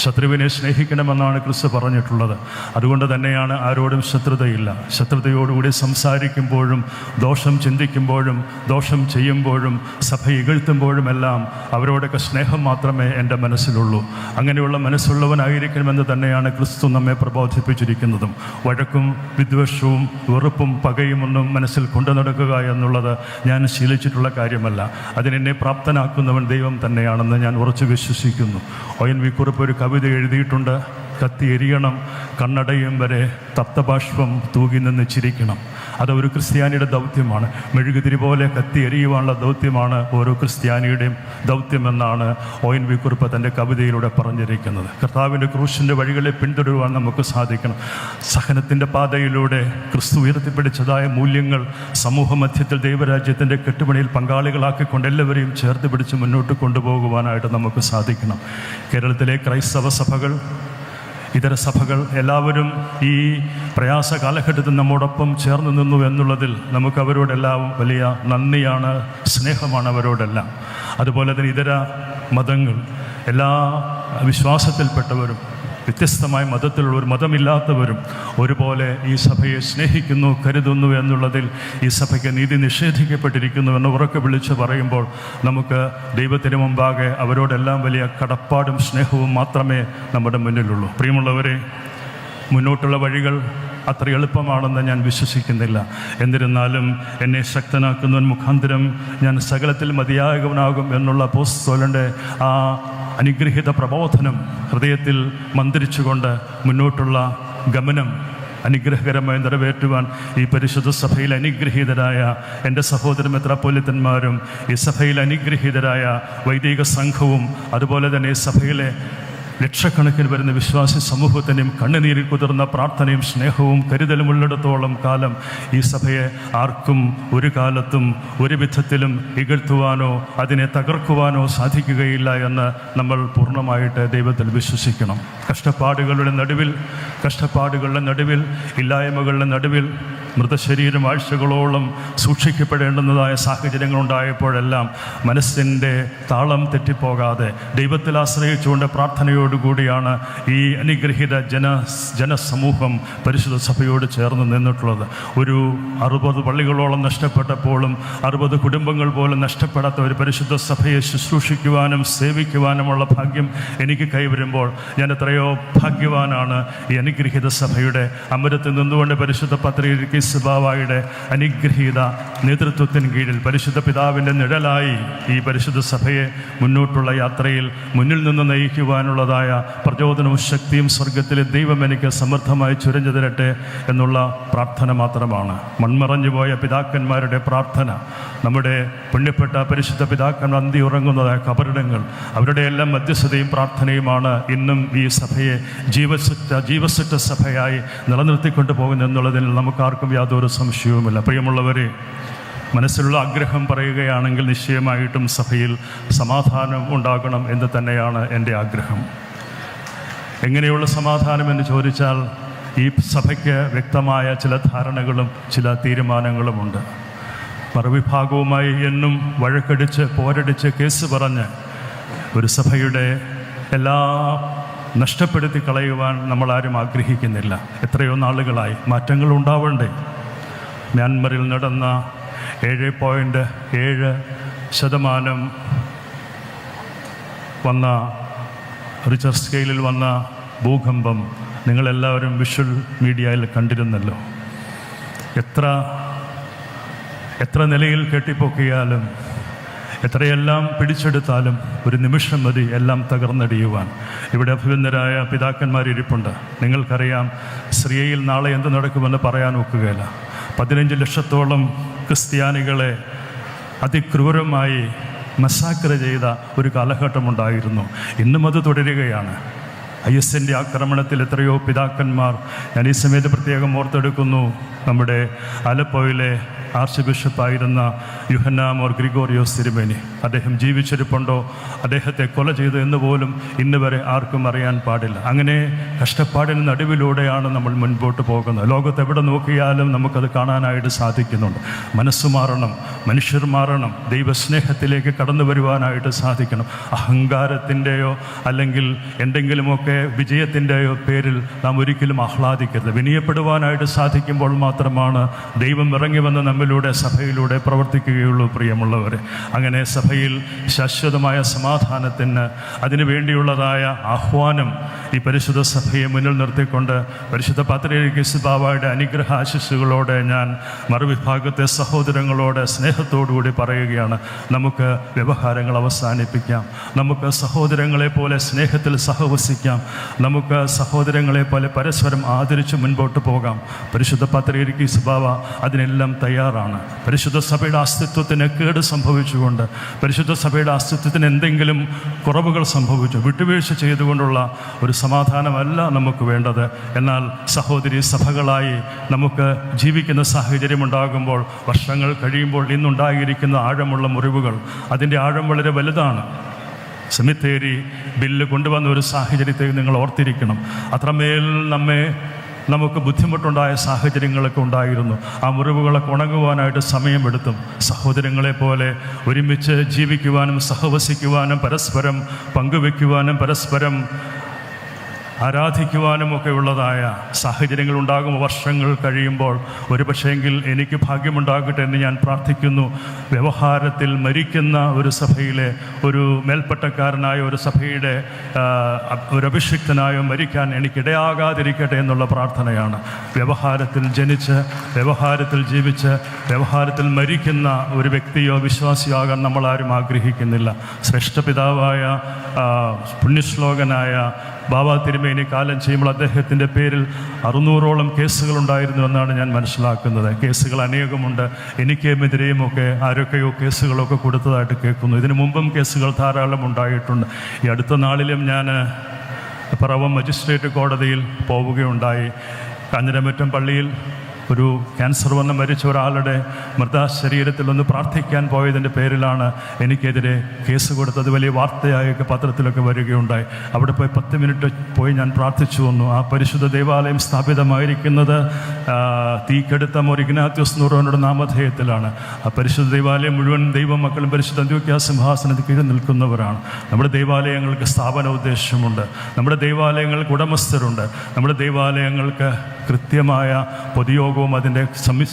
ശത്രുവിനെ സ്നേഹിക്കണമെന്നാണ് ക്രിസ്തു പറഞ്ഞിട്ടുള്ളത്. അതുകൊണ്ട് തന്നെയാണ് ആരോടും ശത്രുതയില്ല. ശത്രുതയോടുകൂടി സംസാരിക്കുമ്പോഴും ദോഷം ചിന്തിക്കുമ്പോഴും ദോഷം ചെയ്യുമ്പോഴും സഭ ഇകഴ്ത്തുമ്പോഴുമെല്ലാം അവരോടൊക്കെ സ്നേഹം മാത്രമേ എൻ്റെ മനസ്സിലുള്ളൂ. അങ്ങനെയുള്ള മനസ്സുള്ളവനായിരിക്കണമെന്ന് തന്നെയാണ് ക്രിസ്തു നമ്മെ പ്രബോധിപ്പിച്ചിരിക്കുന്നതും. വഴക്കും വിദ്വേഷവും വെറുപ്പും പകയും ഒന്നും മനസ്സിൽ കൊണ്ടു നടക്കുക എന്നുള്ളത് ഞാൻ ശീലിച്ചിട്ടുള്ള കാര്യമല്ല. അതിനെന്നെ പ്രാപ്തനാക്കുന്നവൻ ദൈവം തന്നെയാണെന്ന് ഞാൻ ഉറച്ചു വിശ്വസിക്കുന്നു. ONV കുറുപ്പ് ഒരു കവിത എഴുതിയിട്ടുണ്ട്. കത്തി എരിയണം കണ്ണടയും വരെ തപ്തബാഷ്പം തൂകി നിന്ന് ചിരിക്കണം. അതൊരു ക്രിസ്ത്യാനിയുടെ ദൗത്യമാണ്. മെഴുകുതിരി പോലെ കത്തി എരിയുവാനുള്ള ദൗത്യമാണ് ഓരോ ക്രിസ്ത്യാനിയുടെയും ദൗത്യമെന്നാണ് ONV കുറുപ്പ് തൻ്റെ കവിതയിലൂടെ പറഞ്ഞിരിക്കുന്നത്. കർത്താവിൻ്റെ ക്രൂശിൻ്റെ വഴികളെ പിന്തുടരുവാൻ നമുക്ക് സാധിക്കണം. സഹനത്തിൻ്റെ പാതയിലൂടെ ക്രിസ്തു ഉയർത്തിപ്പിടിച്ചതായ മൂല്യങ്ങൾ സമൂഹ മധ്യത്തിൽ ദൈവരാജ്യത്തിൻ്റെ കെട്ടുപണിയിൽ പങ്കാളികളാക്കിക്കൊണ്ട് എല്ലാവരെയും ചേർത്ത് പിടിച്ച് മുന്നോട്ട് കൊണ്ടുപോകുവാനായിട്ട് നമുക്ക് സാധിക്കണം. കേരളത്തിലെ ക്രൈസ്തവ സഭകൾ, ഇതര സഭകൾ എല്ലാവരും ഈ പ്രയാസ കാലഘട്ടത്തിൽ നമ്മോടൊപ്പം ചേർന്ന് നിന്നു എന്നുള്ളതിൽ നമുക്ക് അവരോടെല്ലാം വലിയ നന്ദിയാണ്, സ്നേഹമാണ് അവരോടെല്ലാം. അതുപോലെ തന്നെ ഇതര മതങ്ങൾ, എല്ലാ വിശ്വാസത്തിൽപ്പെട്ടവരും, വ്യത്യസ്തമായ മതത്തിലുള്ളവരും മതമില്ലാത്തവരും ഒരുപോലെ ഈ സഭയെ സ്നേഹിക്കുന്നു, കരുതുന്നു എന്നുള്ളതിൽ ഈ സഭയ്ക്ക് നീതി നിഷേധിക്കപ്പെട്ടിരിക്കുന്നു എന്ന് ഉറക്കെ വിളിച്ച് പറയുമ്പോൾ നമുക്ക് ദൈവത്തിന് മുമ്പാകെ അവരോടെല്ലാം വലിയ കടപ്പാടും സ്നേഹവും മാത്രമേ നമ്മുടെ മുന്നിലുള്ളൂ. പ്രിയമുള്ളവരെ, മുന്നോട്ടുള്ള വഴികൾ അത്ര എളുപ്പമാണെന്ന് ഞാൻ വിശ്വസിക്കുന്നില്ല. എന്നിരുന്നാലും എന്നെ ശക്തനാക്കുന്നവൻ മുഖാന്തരം ഞാൻ സകലത്തിൽ മതിയായവനാകും എന്നുള്ള അപ്പോസ്തലന്റെ ആ അനുഗ്രഹീത പ്രബോധനം ഹൃദയത്തിൽ മന്ത്രിച്ചുകൊണ്ട് മുന്നോട്ടുള്ള ഗമനം അനുഗ്രഹകരമായി നിറവേറ്റുവാൻ ഈ പരിശുദ്ധ സഭയിൽ അനുഗ്രഹീതരായ എൻ്റെ സഹോദര മെത്രാപ്പൊലീത്തന്മാരും ഈ സഭയിൽ അനുഗ്രഹീതരായ വൈദിക സംഘവും അതുപോലെ തന്നെ ഈ സഭയിലെ ലക്ഷക്കണക്കിന് വരുന്ന വിശ്വാസി സമൂഹത്തിൻ്റെയും കണ്ണുനീരിൽ കുതിർന്ന പ്രാർത്ഥനയും സ്നേഹവും കരുതലും ഉള്ളിടത്തോളം കാലം ഈ സഭയെ ആർക്കും ഒരു കാലത്തും ഒരു വിധത്തിലും ഇകഴ്ത്തുവാനോ അതിനെ തകർക്കുവാനോ സാധിക്കുകയില്ല എന്ന് നമ്മൾ പൂർണ്ണമായിട്ട് ദൈവത്തിൽ വിശ്വസിക്കണം. കഷ്ടപ്പാടുകളുടെ നടുവിൽ ഇല്ലായ്മകളുടെ നടുവിൽ മൃതശരീരം ആഴ്ചകളോളം സൂക്ഷിക്കപ്പെടേണ്ടുന്നതായ സാഹചര്യങ്ങളുണ്ടായപ്പോഴെല്ലാം മനസ്സിൻ്റെ താളം തെറ്റിപ്പോകാതെ ദൈവത്തിൽ ആശ്രയിച്ചുകൊണ്ട് പ്രാർത്ഥനയോടുകൂടിയാണ് ഈ അനുഗ്രഹീത ജനസമൂഹം പരിശുദ്ധ സഭയോട് ചേർന്ന് നിന്നിട്ടുള്ളത്. ഒരു 60 പള്ളികളോളം നഷ്ടപ്പെട്ടപ്പോഴും 60 കുടുംബങ്ങൾ പോലും നഷ്ടപ്പെടാത്ത ഒരു പരിശുദ്ധ സഭയെ ശുശ്രൂഷിക്കുവാനും സേവിക്കുവാനുമുള്ള ഭാഗ്യം എനിക്ക് കൈവരുമ്പോൾ ഞാൻ എത്രയോ ഭാഗ്യവാനാണ്. ഈ അനുഗ്രഹീത സഭയുടെ അമരത്തിൽ നിന്നുകൊണ്ട് പരിശുദ്ധ പത്രിക സഭായുടെ അനുഗ്രഹീത നേതൃത്വത്തിന് കീഴിൽ പരിശുദ്ധ പിതാവിൻ്റെ നിഴലായി ഈ പരിശുദ്ധ സഭയെ മുന്നോട്ടുള്ള യാത്രയിൽ മുന്നിൽ നിന്ന് നയിക്കുവാനുള്ളതായ പ്രചോദനവും ശക്തിയും സ്വർഗത്തിലെ ദൈവം എനിക്ക് സമൃദ്ധമായി ചുരഞ്ഞു തരട്ടെ എന്നുള്ള പ്രാർത്ഥന മാത്രമാണ്. മൺമറഞ്ഞു പോയ പിതാക്കന്മാരുടെ പ്രാർത്ഥന, നമ്മുടെ പുണ്യപ്പെട്ട പരിശുദ്ധ പിതാക്കന്മാർ അന്തി ഉറങ്ങുന്നതായ കബറിടങ്ങൾ, അവരുടെ എല്ലാം മധ്യസ്ഥതയും പ്രാർത്ഥനയുമാണ് ഇന്നും ഈ സഭയെ ജീവസുറ്റ സഭയായി നിലനിർത്തിക്കൊണ്ടു പോകുന്നു എന്നുള്ളതിൽ നമുക്കാർക്കും യാതൊരു സംശയവുമില്ല. പ്രിയമുള്ളവരെ, മനസ്സിലുള്ള ആഗ്രഹം പറയുകയാണെങ്കിൽ നിശ്ചയമായിട്ടും സഭയിൽ സമാധാനം ഉണ്ടാകണം എന്ന് തന്നെയാണ് എൻ്റെ ആഗ്രഹം. എങ്ങനെയുള്ള സമാധാനം എന്ന് ചോദിച്ചാൽ ഈ സഭയ്ക്ക് വ്യക്തമായ ചില ധാരണകളും ചില തീരുമാനങ്ങളുമുണ്ട്. മറുവിഭാഗവുമായി എന്നും വഴക്കടിച്ച് പോരടിച്ച് കേസ് പറഞ്ഞ് ഒരു സഭയുടെ എല്ലാ നഷ്ടപ്പെടുത്തി കളയുവാൻ നമ്മളാരും ആഗ്രഹിക്കുന്നില്ല. എത്രയോ നാളുകളായി മാറ്റങ്ങൾ ഉണ്ടാവണ്ടേ? മ്യാൻമറിൽ നടന്ന 7.7% വന്ന റിച്ചർ സ്കെയിലിൽ വന്ന ഭൂകമ്പം നിങ്ങളെല്ലാവരും വിഷ്വൽ മീഡിയയിൽ കണ്ടിരുന്നല്ലോ. എത്ര നിലയിൽ കെട്ടിപ്പൊക്കിയാലും എത്രയെല്ലാം പിടിച്ചെടുത്താലും ഒരു നിമിഷം മതി എല്ലാം തകർന്നടിയുവാൻ. ഇവിടെ അഭിവന്ദരായ പിതാക്കന്മാരിരിപ്പുണ്ട്. നിങ്ങൾക്കറിയാം, സിറിയയിൽ നാളെ എന്ത് നടക്കുമെന്ന് പറയാൻ ഒക്കുകയില്ല. 15 ലക്ഷത്തോളം ക്രിസ്ത്യാനികളെ അതിക്രൂരമായി മസാക്ര ചെയ്ത ഒരു കാലഘട്ടമുണ്ടായിരുന്നു. ഇന്നും അത് തുടരുകയാണ്. IS-ൻ്റെ ആക്രമണത്തിൽ എത്രയോ പിതാക്കന്മാർ, ഞാൻ ഈ സമയത്ത് പ്രത്യേകം ഓർത്തെടുക്കുന്നു, നമ്മുടെ ആലപ്പുഴയിലെ ആർച്ച് ബിഷപ്പായിരുന്ന യുഹന്നാമോർ ഗ്രിഗോറിയോസ് തിരുമേനി. അദ്ദേഹം ജീവിച്ചിരിപ്പുണ്ടോ, അദ്ദേഹത്തെ കൊല ചെയ്തു എന്ന് പോലും ഇന്ന് വരെ ആർക്കും അറിയാൻ പാടില്ല. അങ്ങനെ കഷ്ടപ്പാടിന് നടുവിലൂടെയാണ് നമ്മൾ മുൻപോട്ട് പോകുന്നത്. ലോകത്ത് എവിടെ നോക്കിയാലും നമുക്കത് കാണാനായിട്ട് സാധിക്കുന്നുണ്ട്. മനസ്സ് മാറണം, മനുഷ്യർ മാറണം, ദൈവസ്നേഹത്തിലേക്ക് കടന്നു വരുവാനായിട്ട് സാധിക്കണം. അഹങ്കാരത്തിൻ്റെയോ അല്ലെങ്കിൽ എന്തെങ്കിലുമൊക്കെ വിജയത്തിൻ്റെയോ പേരിൽ നാം ഒരിക്കലും ആഹ്ലാദിക്കരുത്. വിനയപ്പെടുവാനായിട്ട് സാധിക്കുമ്പോൾ മാത്രമാണ് ദൈവം ഇറങ്ങി വന്ന് നമ്മിലൂടെ സഭയിലൂടെ പ്രവർത്തിക്കുകയുള്ളൂ. പ്രിയമുള്ളവരെ, അങ്ങനെ സഭയിൽ ശാശ്വതമായ സമാധാനത്തിന് അതിനു വേണ്ടിയുള്ളതായ ആഹ്വാനം ഈ പരിശുദ്ധ സഭയെ മുന്നിൽ നിർത്തിക്കൊണ്ട് പരിശുദ്ധ പാത്രിയർക്കീസ് ബാവായുടെ അനുഗ്രഹ ആശിസ്സുകളോടെ ഞാൻ മറുവിഭാഗത്തെ സഹോദരങ്ങളോട് സ്നേഹത്തോടുകൂടി പറയുകയാണ്, നമുക്ക് വ്യവഹാരങ്ങൾ അവസാനിപ്പിക്കാം, നമുക്ക് സഹോദരങ്ങളെ പോലെ സ്നേഹത്തിൽ സഹവസിക്കാം, നമുക്ക് സഹോദരങ്ങളെ പോലെ പരസ്പരം ആദരിച്ച് മുൻപോട്ട് പോകാം. പരിശുദ്ധ പാത്രിയർക്കീസ് ബാവ അതിനെല്ലാം തയ്യാറാണ്. പരിശുദ്ധ സഭയുടെ അസ്തിത്വത്തിന് കേട് സംഭവിച്ചുകൊണ്ട്, പരിശുദ്ധ സഭയുടെ അസ്തിത്വത്തിന് എന്തെങ്കിലും കുറവുകൾ സംഭവിച്ചു വിട്ടുവീഴ്ച ചെയ്തുകൊണ്ടുള്ള ഒരു സമാധാനമല്ല നമുക്ക് വേണ്ടത്. എന്നാൽ സഹോദരി സഭകളായി നമുക്ക് ജീവിക്കുന്ന സാഹചര്യം ഉണ്ടാകുമ്പോൾ, വർഷങ്ങൾ കഴിയുമ്പോൾ ഇന്നുണ്ടായിരിക്കുന്ന ആഴമുള്ള മുറിവുകൾ, അതിൻ്റെ ആഴം വളരെ വലുതാണ്. സെമിത്തേരി ബില്ല് കൊണ്ടുവന്ന ഒരു സാഹചര്യത്തെ നിങ്ങൾ ഓർത്തിരിക്കണം. അത്രമേൽ നമുക്ക് ബുദ്ധിമുട്ടുണ്ടായ സാഹചര്യങ്ങളൊക്കെ ഉണ്ടായിരുന്നു. ആ മുറിവുകളൊക്കെ ഉണങ്ങുവാനായിട്ട് സമയമെടുത്തും. സഹോദരങ്ങളെ പോലെ ഒരുമിച്ച് ജീവിക്കുവാനും സഹവസിക്കുവാനും പരസ്പരം പങ്കുവെക്കുവാനും പരസ്പരം ആരാധിക്കുവാനുമൊക്കെ ഉള്ളതായ സാഹചര്യങ്ങൾ ഉണ്ടാകും. വർഷങ്ങൾ കഴിയുമ്പോൾ ഒരുപക്ഷെങ്കിൽ എനിക്ക് ഭാഗ്യമുണ്ടാകട്ടെ എന്ന് ഞാൻ പ്രാർത്ഥിക്കുന്നു. വ്യവഹാരത്തിൽ മരിക്കുന്ന ഒരു സഭയിലെ ഒരു മേൽപ്പട്ടക്കാരനായ ഒരു സഭയുടെ ഒരു അഭിഷിക്തനായോ മരിക്കാൻ എനിക്കിടയാകാതിരിക്കട്ടെ എന്നുള്ള പ്രാർത്ഥനയാണ്. വ്യവഹാരത്തിൽ ജനിച്ച് വ്യവഹാരത്തിൽ ജീവിച്ച് വ്യവഹാരത്തിൽ മരിക്കുന്ന ഒരു വ്യക്തിയോ വിശ്വാസിയാകാൻ നമ്മളാരും ആഗ്രഹിക്കുന്നില്ല. ശ്രേഷ്ഠപിതാവായ പുണ്യശ്ലോകനായ ബാബ തിരുമേനി കാലം ചെയ്യുമ്പോൾ അദ്ദേഹത്തിൻ്റെ പേരിൽ 600ഓളം കേസുകളുണ്ടായിരുന്നു എന്നാണ് ഞാൻ മനസ്സിലാക്കുന്നത്. കേസുകൾ അനേകമുണ്ട്. എനിക്കെതിരെയുമൊക്കെ ആരൊക്കെയോ കേസുകളൊക്കെ കൊടുത്തതായിട്ട് കേൾക്കുന്നു. ഇതിനു മുമ്പും കേസുകൾ ധാരാളം ഉണ്ടായിട്ടുണ്ട്. ഈ അടുത്ത നാളിലും ഞാൻ പിറവം മജിസ്ട്രേറ്റ് കോടതിയിൽ പോവുകയുണ്ടായി. കാഞ്ഞിരമറ്റം പള്ളിയിൽ ഒരു ക്യാൻസർ വന്ന് മരിച്ച ഒരാളുടെ മൃതശരീരത്തിൽ ഒന്ന് പ്രാർത്ഥിക്കാൻ പോയതിൻ്റെ പേരിലാണ് എനിക്കെതിരെ കേസ് കൊടുത്തത്. വലിയ വാർത്തയായൊക്കെ പത്രത്തിലൊക്കെ വരികയുണ്ടായി. അവിടെ പോയി 10 മിനിറ്റ് പോയി ഞാൻ പ്രാർത്ഥിച്ചു വന്നു. ആ പരിശുദ്ധ ദേവാലയം സ്ഥാപിതമായിരിക്കുന്നത് തീക്കെടുത്ത മോർ ഇഗ്നാത്യോസ് നൂറോനുടെ നാമധേയത്തിലാണ്. ആ പരിശുദ്ധ ദേവാലയം മുഴുവൻ ദൈവമക്കളും പരിശുദ്ധ അന്ത്യോക്യ സിംഹാസനത്തിൽ കീഴിൽ നിൽക്കുന്നവരാണ്. നമ്മുടെ ദേവാലയങ്ങൾക്ക് സ്ഥാപന ഉദ്ദേശമുണ്ട്. നമ്മുടെ ദേവാലയങ്ങൾക്ക് ഉടമസ്ഥരുണ്ട്. നമ്മുടെ ദേവാലയങ്ങൾക്ക് കൃത്യമായ പൊതുയോഗവും അതിൻ്റെ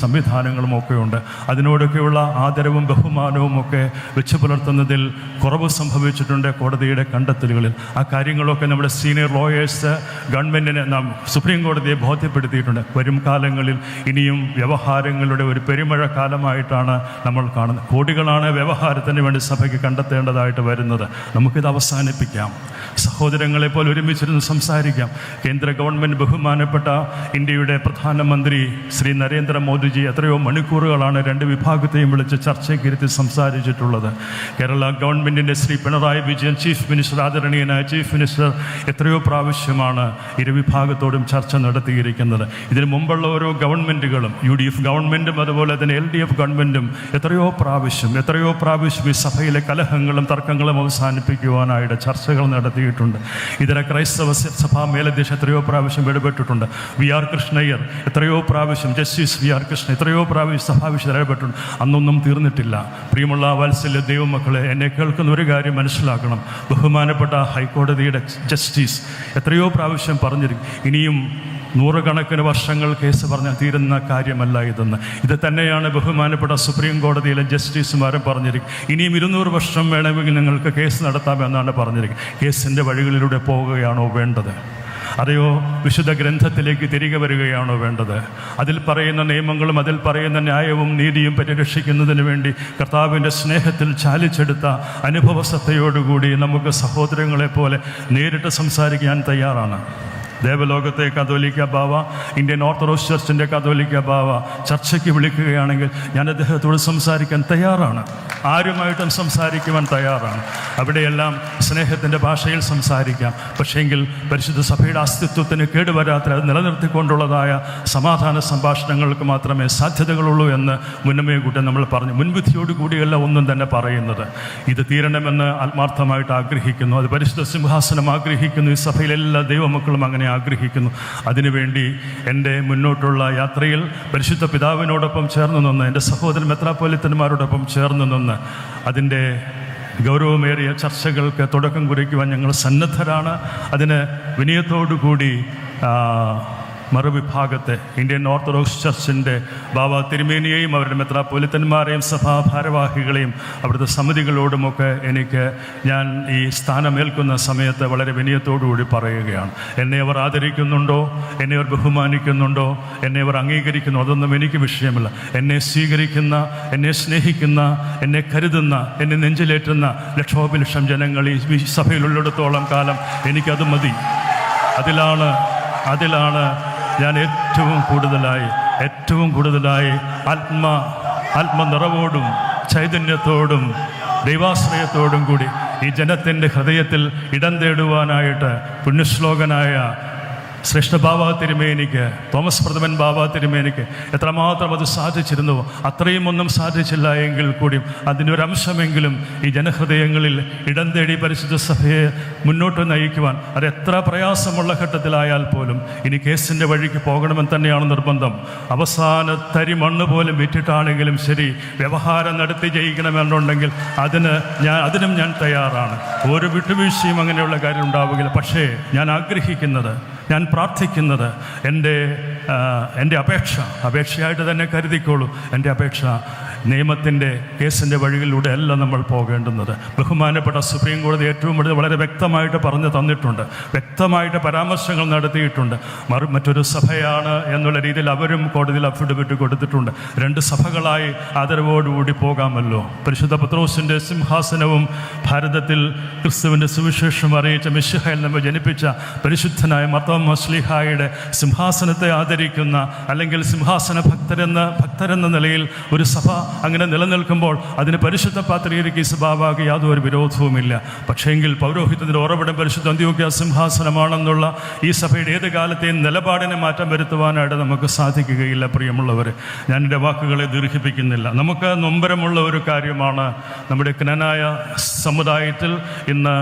സംവിധാനങ്ങളും ഒക്കെയുണ്ട്. അതിനോടൊക്കെയുള്ള ആദരവും ബഹുമാനവും ഒക്കെ വെച്ച് പുലർത്തുന്നതിൽ കുറവ് സംഭവിച്ചിട്ടുണ്ട് കോടതിയുടെ കണ്ടെത്തലുകളിൽ. ആ കാര്യങ്ങളൊക്കെ നമ്മുടെ സീനിയർ ലോയേഴ്സ് ഗവൺമെൻറ്റിനെ നാം സുപ്രീം കോടതിയെ ബോധ്യപ്പെടുത്തിയിട്ടുണ്ട്. വരും കാലങ്ങളിൽ ഇനിയും വ്യവഹാരങ്ങളുടെ ഒരു പെരുമഴ കാലമായിട്ടാണ് നമ്മൾ കാണുന്നത്. കോടികളാണ് വ്യവഹാരത്തിന് വേണ്ടി സഭയ്ക്ക് കണ്ടെത്തേണ്ടതായിട്ട് വരുന്നത്. നമുക്കിത് അവസാനിപ്പിക്കാം. സഹോദരങ്ങളെപ്പോലെ ഒരുമിച്ചിരുന്ന് സംസാരിക്കാം. കേന്ദ്ര ഗവൺമെൻറ് ബഹുമാനപ്പെട്ട ഇന്ത്യയുടെ പ്രധാനമന്ത്രി ശ്രീ നരേന്ദ്രമോദിജി എത്രയോ മണിക്കൂറുകളാണ് 2 വിഭാഗത്തെയും വിളിച്ച് ചർച്ചയ്ക്കിരുത്തി സംസാരിച്ചിട്ടുള്ളത്. കേരള ഗവൺമെൻറ്റിൻ്റെ ശ്രീ പിണറായി വിജയൻ ചീഫ് മിനിസ്റ്റർ, ആദരണീയനായ ചീഫ് മിനിസ്റ്റർ എത്രയോ പ്രാവശ്യമാണ് ഇരുവിഭാഗത്തോടും ചർച്ച നടത്തിയിരിക്കുന്നത്. ഇതിനു മുമ്പുള്ള ഓരോ ഗവൺമെൻറ്റുകളും UDF ഗവൺമെൻറ്റും അതുപോലെ തന്നെ LDF ഗവൺമെൻറ്റും എത്രയോ പ്രാവശ്യം ഈ സഭയിലെ കലഹങ്ങളും തർക്കങ്ങളും അവസാനിപ്പിക്കുവാനായിട്ട് ചർച്ചകൾ നടത്തിയിട്ടുണ്ട്. ഇതര ക്രൈസ്തവ സഭാ മേലധ്യക്ഷൻ എത്രയോ പ്രാവശ്യം ഇടപെട്ടിട്ടുണ്ട്. VR കൃഷ്ണയ്യർ എത്രയോ പ്രാവശ്യം, ജസ്റ്റിസ് VR കൃഷ്ണ എത്രയോ പ്രാവശ്യം സഭാവിഷയത്തിൽ ഇടപെട്ടിട്ടുണ്ട്. അന്നൊന്നും തീർന്നിട്ടില്ല. പ്രിയമുള്ള വാത്സല്യ ദൈവമക്കളെ, എന്നെ കേൾക്കുന്ന ഒരു കാര്യം മനസ്സിലാക്കണം. ബഹുമാനപ്പെട്ട ഹൈക്കോടതിയുടെ ജസ്റ്റിസ് എത്രയോ പ്രാവശ്യം പറഞ്ഞിരിക്കും, ഇനിയും 100 കണക്കിന് വർഷങ്ങൾ കേസ് പറഞ്ഞാൽ തീരുന്ന കാര്യമല്ല ഇതെന്ന്. ഇത് തന്നെയാണ് ബഹുമാനപ്പെട്ട സുപ്രീം കോടതിയിലെ ജസ്റ്റിസുമാരും പറഞ്ഞിരിക്കും. ഇനിയും 200 വർഷം വേണമെങ്കിൽ നിങ്ങൾക്ക് കേസ് നടത്താമെന്നാണ് പറഞ്ഞിരിക്കുന്നത്. കേസിൻ്റെ വഴികളിലൂടെ പോവുകയാണോ വേണ്ടത്? അതെയോ വിശുദ്ധ ഗ്രന്ഥത്തിലേക്ക് തിരികെ വരികയാണോ വേണ്ടത്? അതിൽ പറയുന്ന നിയമങ്ങളും അതിൽ പറയുന്ന ന്യായവും നീതിയും പരിരക്ഷിക്കുന്നതിന് വേണ്ടി കർത്താവിൻ്റെ സ്നേഹത്തിൽ ചാലിച്ചെടുത്ത അനുഭവസത്തയോടുകൂടി നമുക്ക് സഹോദരങ്ങളെപ്പോലെ നേരിട്ട് സംസാരിക്കാൻ തയ്യാറാണ്. ദേവലോകത്തെ കത്തോലിക്ക ബാവ, ഇന്ത്യൻ ഓർത്തഡോക്സ് ചർച്ചിൻ്റെ കത്തോലിക്ക ബാവ ചർച്ചയ്ക്ക് വിളിക്കുകയാണെങ്കിൽ ഞാൻ അദ്ദേഹത്തോട് സംസാരിക്കാൻ തയ്യാറാണ്, ആരുമായിട്ടും സംസാരിക്കുവാൻ തയ്യാറാണ്. അവിടെയെല്ലാം സ്നേഹത്തിൻ്റെ ഭാഷയിൽ സംസാരിക്കാം. പക്ഷേങ്കിൽ പരിശുദ്ധ സഭയുടെ അസ്തിത്വത്തിന് കേടുവരാത്ത, അത് നിലനിർത്തിക്കൊണ്ടുള്ളതായ സമാധാന സംഭാഷണങ്ങൾക്ക് മാത്രമേ സാധ്യതകളുള്ളൂ എന്ന് മുന്നമേ കൂട്ടി നമ്മൾ പറഞ്ഞു. മുൻവിധിയോടുകൂടിയല്ല ഒന്നും തന്നെ പറയുന്നത്. ഇത് തീരണമെന്ന് ആത്മാർത്ഥമായിട്ട് ആഗ്രഹിക്കുന്നു. അത് പരിശുദ്ധ സിംഹാസനം ആഗ്രഹിക്കുന്നു. ഈ സഭയിലെ എല്ലാ ദൈവമക്കളും അങ്ങനെ ആഗ്രഹിക്കുന്നു. അതിനുവേണ്ടി എൻ്റെ മുന്നോട്ടുള്ള യാത്രയിൽ പരിശുദ്ധ പിതാവിനോടൊപ്പം ചേർന്ന് നിന്ന്, എൻ്റെ സഹോദരൻ മെത്രാപ്പൊലീത്തന്മാരോടൊപ്പം ചേർന്ന് നിന്ന് അതിൻ്റെ ഗൗരവമേറിയ ചർച്ചകൾക്ക് തുടക്കം കുറിക്കുവാൻ ഞങ്ങൾ സന്നദ്ധരാണ്. അതിന് വിനയത്തോടു കൂടി മറുവിഭാഗത്തെ ഇന്ത്യൻ ഓർത്തഡോക്സ് ചർച്ചിൻ്റെ ബാബ തിരുമേനിയെയും അവരുടെ മെത്രാപ്പൊലീത്തന്മാരെയും സഭാ ഭാരവാഹികളെയും അവിടുത്തെ സമിതികളോടുമൊക്കെ ഞാൻ ഈ സ്ഥാനമേൽക്കുന്ന സമയത്ത് വളരെ വിനയത്തോടുകൂടി പറയുകയാണ്. എന്നെ അവർ ആദരിക്കുന്നുണ്ടോ, എന്നെ അവർ ബഹുമാനിക്കുന്നുണ്ടോ, എന്നെ അവർ അംഗീകരിക്കുന്നു, അതൊന്നും എനിക്ക് വിഷയമല്ല. എന്നെ സ്വീകരിക്കുന്ന, എന്നെ സ്നേഹിക്കുന്ന, എന്നെ കരുതുന്ന, എന്നെ നെഞ്ചിലേറ്റുന്ന ലക്ഷോപലക്ഷം ജനങ്ങൾ ഈ സഭയിലുള്ളിടത്തോളം കാലം എനിക്കത് മതി. അതിലാണ് ഞാൻ ഏറ്റവും കൂടുതലായി ആത്മനിറവോടും ചൈതന്യത്തോടും ദൈവാശ്രയത്തോടും കൂടി ഈ ജനത്തിൻ്റെ ഹൃദയത്തിൽ ഇടം തേടുവാനായിട്ട് പുണ്യശ്ലോകനായ ശ്രേഷ്ഠ ബാബ തിരുമേനിക്ക്, തോമസ് പ്രഥമൻ ബാബ തിരുമേനിക്ക് എത്രമാത്രം അത് സാധിച്ചിരുന്നുവോ അത്രയും ഒന്നും സാധിച്ചില്ല എങ്കിൽ കൂടിയും അതിനൊരംശമെങ്കിലും ഈ ജനഹൃദയങ്ങളിൽ ഇടം തേടി പരിശുദ്ധ സഭയെ മുന്നോട്ട് നയിക്കുവാൻ, അത് എത്ര പ്രയാസമുള്ള ഘട്ടത്തിലായാൽ പോലും ഇനി കേസിൻ്റെ വഴിക്ക് പോകണമെന്ന് തന്നെയാണ് നിർബന്ധം. അവസാന തരി മണ്ണ് പോലും വിറ്റിട്ടാണെങ്കിലും ശരി വ്യവഹാരം നടത്തി ജയിക്കണമെന്നുണ്ടെങ്കിൽ അതിനും ഞാൻ തയ്യാറാണ്. ഒരു വിട്ടുവീഴ്ചയും അങ്ങനെയുള്ള കാര്യം ഉണ്ടാവുകയില്ല. പക്ഷേ ഞാൻ ആഗ്രഹിക്കുന്നത്, ഞാൻ പ്രാർത്ഥിക്കുന്നത്, എൻ്റെ അപേക്ഷയായിട്ട് തന്നെ കരുതിക്കോളൂ. എൻ്റെ അപേക്ഷ നിയമത്തിൻ്റെ കേസിൻ്റെ വഴികളിലൂടെ അല്ല നമ്മൾ പോകേണ്ടുന്നത്. ബഹുമാനപ്പെട്ട സുപ്രീം കോടതി ഏറ്റവും കൂടുതൽ വളരെ വ്യക്തമായിട്ട് പറഞ്ഞു തന്നിട്ടുണ്ട്, വ്യക്തമായിട്ട് പരാമർശങ്ങൾ നടത്തിയിട്ടുണ്ട്. മറ്റൊരു സഭയാണ് എന്നുള്ള രീതിയിൽ അവരും കോടതിയിൽ അഫിഡവിറ്റ് കൊടുത്തിട്ടുണ്ട്. 2 സഭകളായി ആദരവോടുകൂടി പോകാമല്ലോ. പരിശുദ്ധ പത്രോസിൻ്റെ സിംഹാസനവും ഭാരതത്തിൽ ക്രിസ്തുവിൻ്റെ സുവിശേഷം അറിയിച്ച മിശിഹായിൽ നമ്മൾ ജനിപ്പിച്ച പരിശുദ്ധനായ മർത്തോമാ ശ്ലീഹായുടെ സിംഹാസനത്തെ ആദരിക്കുന്ന, അല്ലെങ്കിൽ സിംഹാസന ഭക്തരെന്ന നിലയിൽ ഒരു സഭ അങ്ങനെ നിലനിൽക്കുമ്പോൾ അതിന് പരിശുദ്ധ പാത്രീയർക്കീസ് ബാബാക്ക് യാതൊരു വിരോധവുമില്ല. പക്ഷേങ്കിൽ പൗരോഹിത്യത്തിൻ്റെ ഉറവിടം പരിശുദ്ധ അന്ത്യോക്യ സിംഹാസനമാണെന്നുള്ള ഈ സഭയുടെ ഏത് കാലത്തെയും നിലപാടിനെ മാറ്റം വരുത്തുവാനായിട്ട് നമുക്ക് സാധിക്കുകയില്ല. പ്രിയമുള്ളവർ, ഞാൻ എൻ്റെ വാക്കുകളെ ദീർഘിപ്പിക്കുന്നില്ല. നമുക്ക് നൊമ്പരമുള്ള ഒരു കാര്യമാണ് നമ്മുടെ ക്നാനായ സമുദായത്തിൽ ഇന്ന്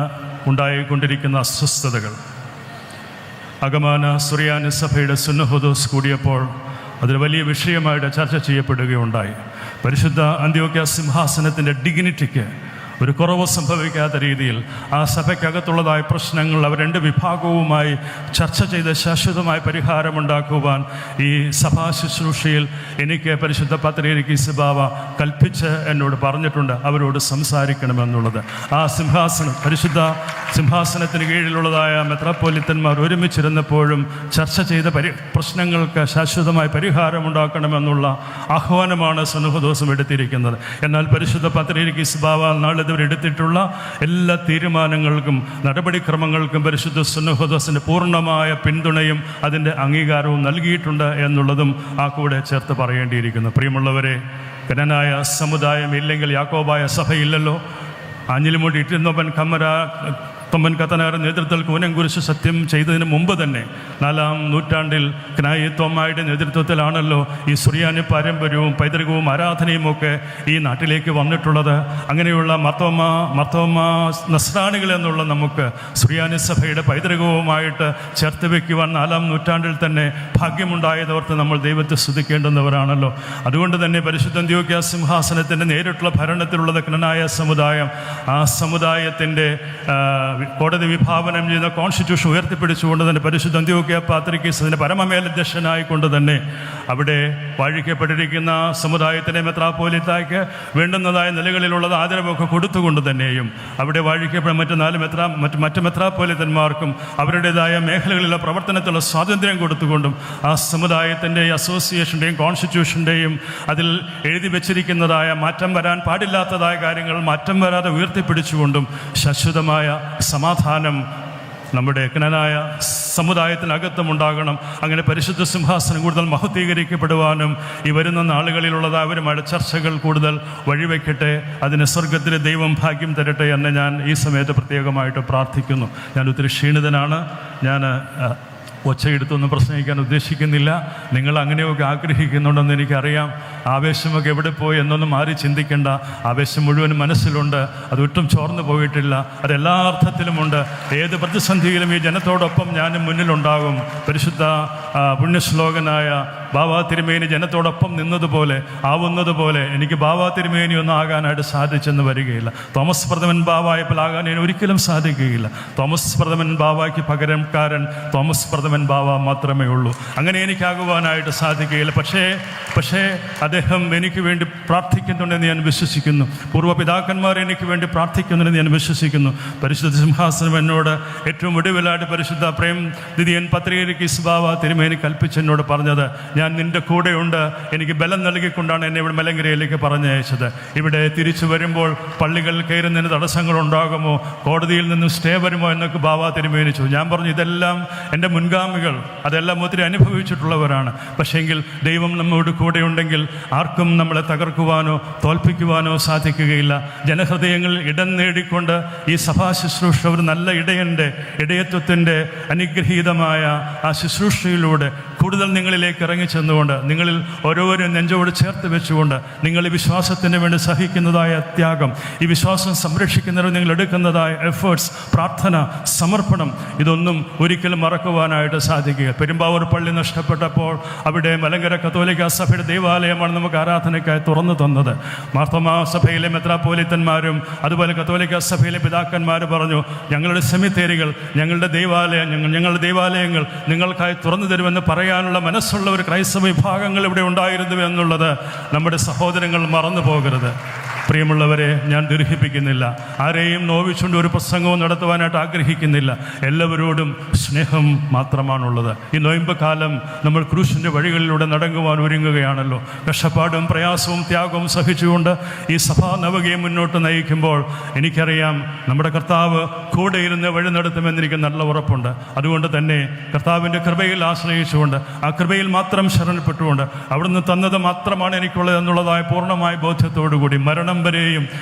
ഉണ്ടായിക്കൊണ്ടിരിക്കുന്ന അസ്വസ്ഥതകൾ. അഗമാന സുറിയാനി സഭയുടെ സുന്നഹദോസ് കൂടിയപ്പോൾ അതൊരു വലിയ വിഷയമായിട്ട് ചർച്ച ചെയ്യപ്പെടുകയുണ്ടായി. പരിശുദ്ധ അന്ത്യോക്യ സിംഹാസനത്തിൻ്റെ ഡിഗ്നിറ്റിക്ക് ഒരു കുറവ് സംഭവിക്കാത്ത രീതിയിൽ ആ സഭയ്ക്കകത്തുള്ളതായ പ്രശ്നങ്ങൾ അവർ 2 വിഭാഗവുമായി ചർച്ച ചെയ്ത് ശാശ്വതമായ പരിഹാരമുണ്ടാക്കുവാൻ ഈ സഭാ ശുശ്രൂഷയിൽ എനിക്ക് പരിശുദ്ധ പാത്രീയർക്കീസ് ബാവ കൽപ്പിച്ച് എന്നോട് പറഞ്ഞിട്ടുണ്ട് അവരോട് സംസാരിക്കണമെന്നുള്ളത്. ആ പരിശുദ്ധ സിംഹാസനത്തിന് കീഴിലുള്ളതായ മെത്രാപ്പൊലീത്തന്മാർ ഒരുമിച്ചിരുന്നപ്പോഴും ചർച്ച ചെയ്ത പ്രശ്നങ്ങൾക്ക് ശാശ്വതമായ പരിഹാരമുണ്ടാക്കണമെന്നുള്ള ആഹ്വാനമാണ് സുന്നഹദോസും എടുത്തിരിക്കുന്നത്. എന്നാൽ പരിശുദ്ധ പാത്രീയർക്കീസ് ബാവ നാളെ എടുത്തിട്ടുള്ള എല്ലാ തീരുമാനങ്ങൾക്കും നടപടിക്രമങ്ങൾക്കും പരിശുദ്ധ സുന്നഹദോസിൻ്റെ പൂർണ്ണമായ പിന്തുണയും അതിൻ്റെ അംഗീകാരവും നൽകിയിട്ടുണ്ട് എന്നുള്ളതും ആ കൂടെ ചേർത്ത് പറയേണ്ടിയിരിക്കുന്നു. പ്രിയമുള്ളവരെ, ക്നാനായ സമുദായം ഇല്ലെങ്കിൽ യാക്കോബായ സഭയില്ലല്ലോ. ആഞ്ഞിലിമുടി ഇട്ടിരുന്നപ്പൻ തൊമ്മൻ കത്തനാർ നേതൃത്വത്തിൽ കൂനംകുരിശ് സത്യം ചെയ്തതിന് മുമ്പ് തന്നെ 4-ാം നൂറ്റാണ്ടിൽ ക്നായി തോമായുടെ നേതൃത്വത്തിലാണല്ലോ ഈ സുറിയാനി പാരമ്പര്യവും പൈതൃകവും ആരാധനയും ഒക്കെ ഈ നാട്ടിലേക്ക് വന്നിട്ടുള്ളത്. അങ്ങനെയുള്ള മർത്തോമാ നസ്രാണികൾ എന്നുള്ള നമുക്ക് സുറിയാനി സഭയുടെ പൈതൃകവുമായിട്ട് ചേർത്ത് വയ്ക്കുവാൻ 4-ാം നൂറ്റാണ്ടിൽ തന്നെ ഭാഗ്യമുണ്ടായതോർത്ത് നമ്മൾ ദൈവത്തെ സ്തുതിക്കേണ്ടുന്നവരാണല്ലോ. അതുകൊണ്ട് തന്നെ പരിശുദ്ധ അന്ത്യോക്യ സിംഹാസനത്തിൻ്റെ നേരിട്ടുള്ള ഭരണത്തിലുള്ളത് ക്നാനായ സമുദായം. ആ സമുദായത്തിൻ്റെ കോടതി വിഭാവനം ചെയ്യുന്ന കോൺസ്റ്റിറ്റ്യൂഷൻ ഉയർത്തിപ്പിടിച്ചുകൊണ്ട് തന്നെ പരിശുദ്ധ അന്ത്യോക്യ പാത്രീയർക്കീസ് അതിൻ്റെ പരമമേലധ്യക്ഷനായിക്കൊണ്ട് തന്നെ അവിടെ വാഴിക്കപ്പെട്ടിരിക്കുന്ന സമുദായത്തിൻ്റെ മെത്രാപ്പൊലീത്തായ്ക്ക് വേണ്ടുന്നതായ നിലകളിലുള്ളത് ആദരവൊക്കെ കൊടുത്തുകൊണ്ട് തന്നെയും അവിടെ വാഴിക്കപ്പെട്ട മറ്റ് മെത്രാപ്പൊലീത്തന്മാർക്കും അവരുടേതായ മേഖലകളിലെ പ്രവർത്തനത്തിലുള്ള സ്വാതന്ത്ര്യം കൊടുത്തുകൊണ്ടും ആ സമുദായത്തിൻ്റെ അസോസിയേഷൻ്റെയും കോൺസ്റ്റിറ്റ്യൂഷൻ്റെയും അതിൽ എഴുതി വെച്ചിരിക്കുന്നതായ മാറ്റം വരാൻ പാടില്ലാത്തതായ കാര്യങ്ങൾ മാറ്റം വരാതെ ഉയർത്തിപ്പിടിച്ചുകൊണ്ടും ശാശ്വതമായ സമാധാനം നമ്മുടെ കനാനായ സമുദായത്തിനകത്തും ഉണ്ടാകണം. അങ്ങനെ പരിശുദ്ധ സിംഹാസനം കൂടുതൽ മഹത്വീകരിക്കപ്പെടുവാനും ഈ വരുന്ന നാളുകളിലുള്ളതായവരുമായിട്ട് ചർച്ചകൾ കൂടുതൽ വഴിവെക്കട്ടെ. അതിന് സ്വർഗത്തിലെ ദൈവം ഭാഗ്യം തരട്ടെ എന്ന് ഞാൻ ഈ സമയത്ത് പ്രത്യേകമായിട്ട് പ്രാർത്ഥിക്കുന്നു. ഞാൻ ഒത്തിരി ക്ഷീണിതനാണ്. ഞാൻ ഒച്ചയെടുത്തൊന്നും പ്രസംഗിക്കാൻ ഉദ്ദേശിക്കുന്നില്ല. നിങ്ങൾ അങ്ങനെയൊക്കെ ആഗ്രഹിക്കുന്നുണ്ടെന്ന് എനിക്കറിയാം. ആവേശമൊക്കെ എവിടെ പോയി എന്നൊന്നും ആരും ചിന്തിക്കേണ്ട. ആവേശം മുഴുവൻ മനസ്സിലുണ്ട്. അതൊട്ടും ചോർന്നു പോയിട്ടില്ല. അതെല്ലാ അർത്ഥത്തിലുമുണ്ട്. ഏത് പ്രതിസന്ധിയിലും ഈ ജനത്തോടൊപ്പം ഞാനും മുന്നിലുണ്ടാകും. പരിശുദ്ധ പുണ്യശ്ലോകനായ ബാബാ തിരുമേനി ജനത്തോടൊപ്പം നിന്നതുപോലെ ആവുന്നതുപോലെ എനിക്ക് ബാബാ തിരുമേനി ഒന്നും ആകാനായിട്ട് സാധിച്ചെന്ന് വരികയില്ല. തോമസ് പ്രഥമൻ ബാബായപ്പോൾ ആകാൻ എനിക്ക് ഒരിക്കലും സാധിക്കുകയില്ല. തോമസ് പ്രഥമൻ ബാബയ്ക്ക് പകരക്കാരൻ തോമസ് പ്രഥമൻ ബാബ മാത്രമേ ഉള്ളൂ. അങ്ങനെ എനിക്കാകുവാനായിട്ട് സാധിക്കുകയില്ല. പക്ഷേ അദ്ദേഹം എനിക്ക് വേണ്ടി പ്രാർത്ഥിക്കുന്നുണ്ടെന്ന് ഞാൻ വിശ്വസിക്കുന്നു. പൂർവ്വപിതാക്കന്മാർ എനിക്ക് വേണ്ടി പ്രാർത്ഥിക്കുന്നുണ്ടെന്ന് ഞാൻ വിശ്വസിക്കുന്നു. പരിശുദ്ധ സിംഹാസനം എന്നോട് ഏറ്റവും ഒടുവിലായിട്ട് പരിശുദ്ധ പ്രേം ദിദിയൻ പത്രികീസ് ബാബ തിരുമേനി കൽപ്പിച്ചെന്നോട് പറഞ്ഞത്, ഞാൻ നിൻ്റെ കൂടെയുണ്ട്, എനിക്ക് ബലം നൽകിക്കൊണ്ടാണ് എന്നെ ഇവിടെ മലങ്കരയിലേക്ക് പറഞ്ഞയച്ചത്. ഇവിടെ തിരിച്ചു വരുമ്പോൾ പള്ളികളിൽ കയറുന്നതിന് തടസ്സങ്ങളുണ്ടാകുമോ, കോടതിയിൽ നിന്നും സ്റ്റേ വരുമോ എന്നൊക്കെ ബാബ തിരുമേനി ചോദിച്ചു. ഞാൻ പറഞ്ഞു, ഇതെല്ലാം എൻ്റെ മുൻഗാമികൾ അതെല്ലാം ഒത്തിരി അനുഭവിച്ചിട്ടുള്ളവരാണ്. പക്ഷേങ്കിൽ ദൈവം നമ്മോട് കൂടെയുണ്ടെങ്കിൽ ആർക്കും നമ്മളെ തകർക്കുവാനോ തോൽപ്പിക്കുവാനോ സാധിക്കുകയില്ല. ജനഹൃദയങ്ങളിൽ ഇടം നേടിക്കൊണ്ട് ഈ സഭാ ശുശ്രൂഷ ഒരു നല്ല ഇടയത്വത്തിൻ്റെ അനുഗ്രഹീതമായ ആ ശുശ്രൂഷയിലൂടെ കൂടുതൽ നിങ്ങളിലേക്ക് ഇറങ്ങിച്ചെന്നുകൊണ്ട് നിങ്ങളിൽ ഓരോരും നെഞ്ചോട് ചേർത്ത് വെച്ചുകൊണ്ട് നിങ്ങൾ ഈ വിശ്വാസത്തിന് വേണ്ടി സഹിക്കുന്നതായ ത്യാഗം, ഈ വിശ്വാസം സംരക്ഷിക്കുന്നതിന് നിങ്ങൾ എടുക്കുന്നതായ എഫേർട്സ്, പ്രാർത്ഥന, സമർപ്പണം, ഇതൊന്നും ഒരിക്കലും മറക്കുവാനായിട്ട് സാധിക്കുക. പെരുമ്പാവൂർ പള്ളി നഷ്ടപ്പെട്ടപ്പോൾ അവിടെ മലങ്കര കത്തോലിക്ക സഭയുടെ ദേവാലയമാണ് നമുക്ക് ആരാധനയ്ക്കായി തുറന്നു തന്നത്. മാർത്തോമാ സഭയിലെ മെത്രാപ്പോലിത്തന്മാരും അതുപോലെ കത്തോലിക്ക സഭയിലെ പിതാക്കന്മാർ പറഞ്ഞു, ഞങ്ങളുടെ സെമിത്തേരികൾ, ഞങ്ങളുടെ ദേവാലയങ്ങൾ നിങ്ങൾക്കായി തുറന്നു തരുമെന്ന് പറയാനുള്ള മനസ്സുള്ള ഒരു ക്രൈസ്തവ വിഭാഗങ്ങൾ ഇവിടെ ഉണ്ടായിരുന്നു എന്നുള്ളത് നമ്മുടെ സഹോദരങ്ങൾ മറന്നു പോകരുത്. പ്രിയമുള്ളവരെ, ഞാൻ ദീർഘിപ്പിക്കുന്നില്ല. ആരെയും നോവിച്ചുകൊണ്ട് ഒരു പ്രസംഗവും നടത്തുവാനായിട്ട് ആഗ്രഹിക്കുന്നില്ല. എല്ലാവരോടും സ്നേഹം മാത്രമാണുള്ളത്. ഈ നോയമ്പ് കാലം നമ്മൾ ക്രൂശിൻ്റെ വഴികളിലൂടെ നടങ്ങുവാൻ ഒരുങ്ങുകയാണല്ലോ. കഷ്ടപ്പാടും പ്രയാസവും ത്യാഗവും സഹിച്ചുകൊണ്ട് ഈ സഭാ നവകയെ മുന്നോട്ട് നയിക്കുമ്പോൾ എനിക്കറിയാം നമ്മുടെ കർത്താവ് കൂടെ ഇരുന്ന് വഴി നടത്തുമെന്ന് എനിക്ക് നല്ല ഉറപ്പുണ്ട്. അതുകൊണ്ട് തന്നെ കർത്താവിൻ്റെ കൃപയിൽ ആശ്രയിച്ചുകൊണ്ട് ആ കൃപയിൽ മാത്രം ശരണപ്പെട്ടുകൊണ്ട് അവിടുന്ന് തന്നത് മാത്രമാണ് എനിക്കുള്ളത് എന്നുള്ളതായ പൂർണ്ണമായ ബോധ്യത്തോടു കൂടി മരണം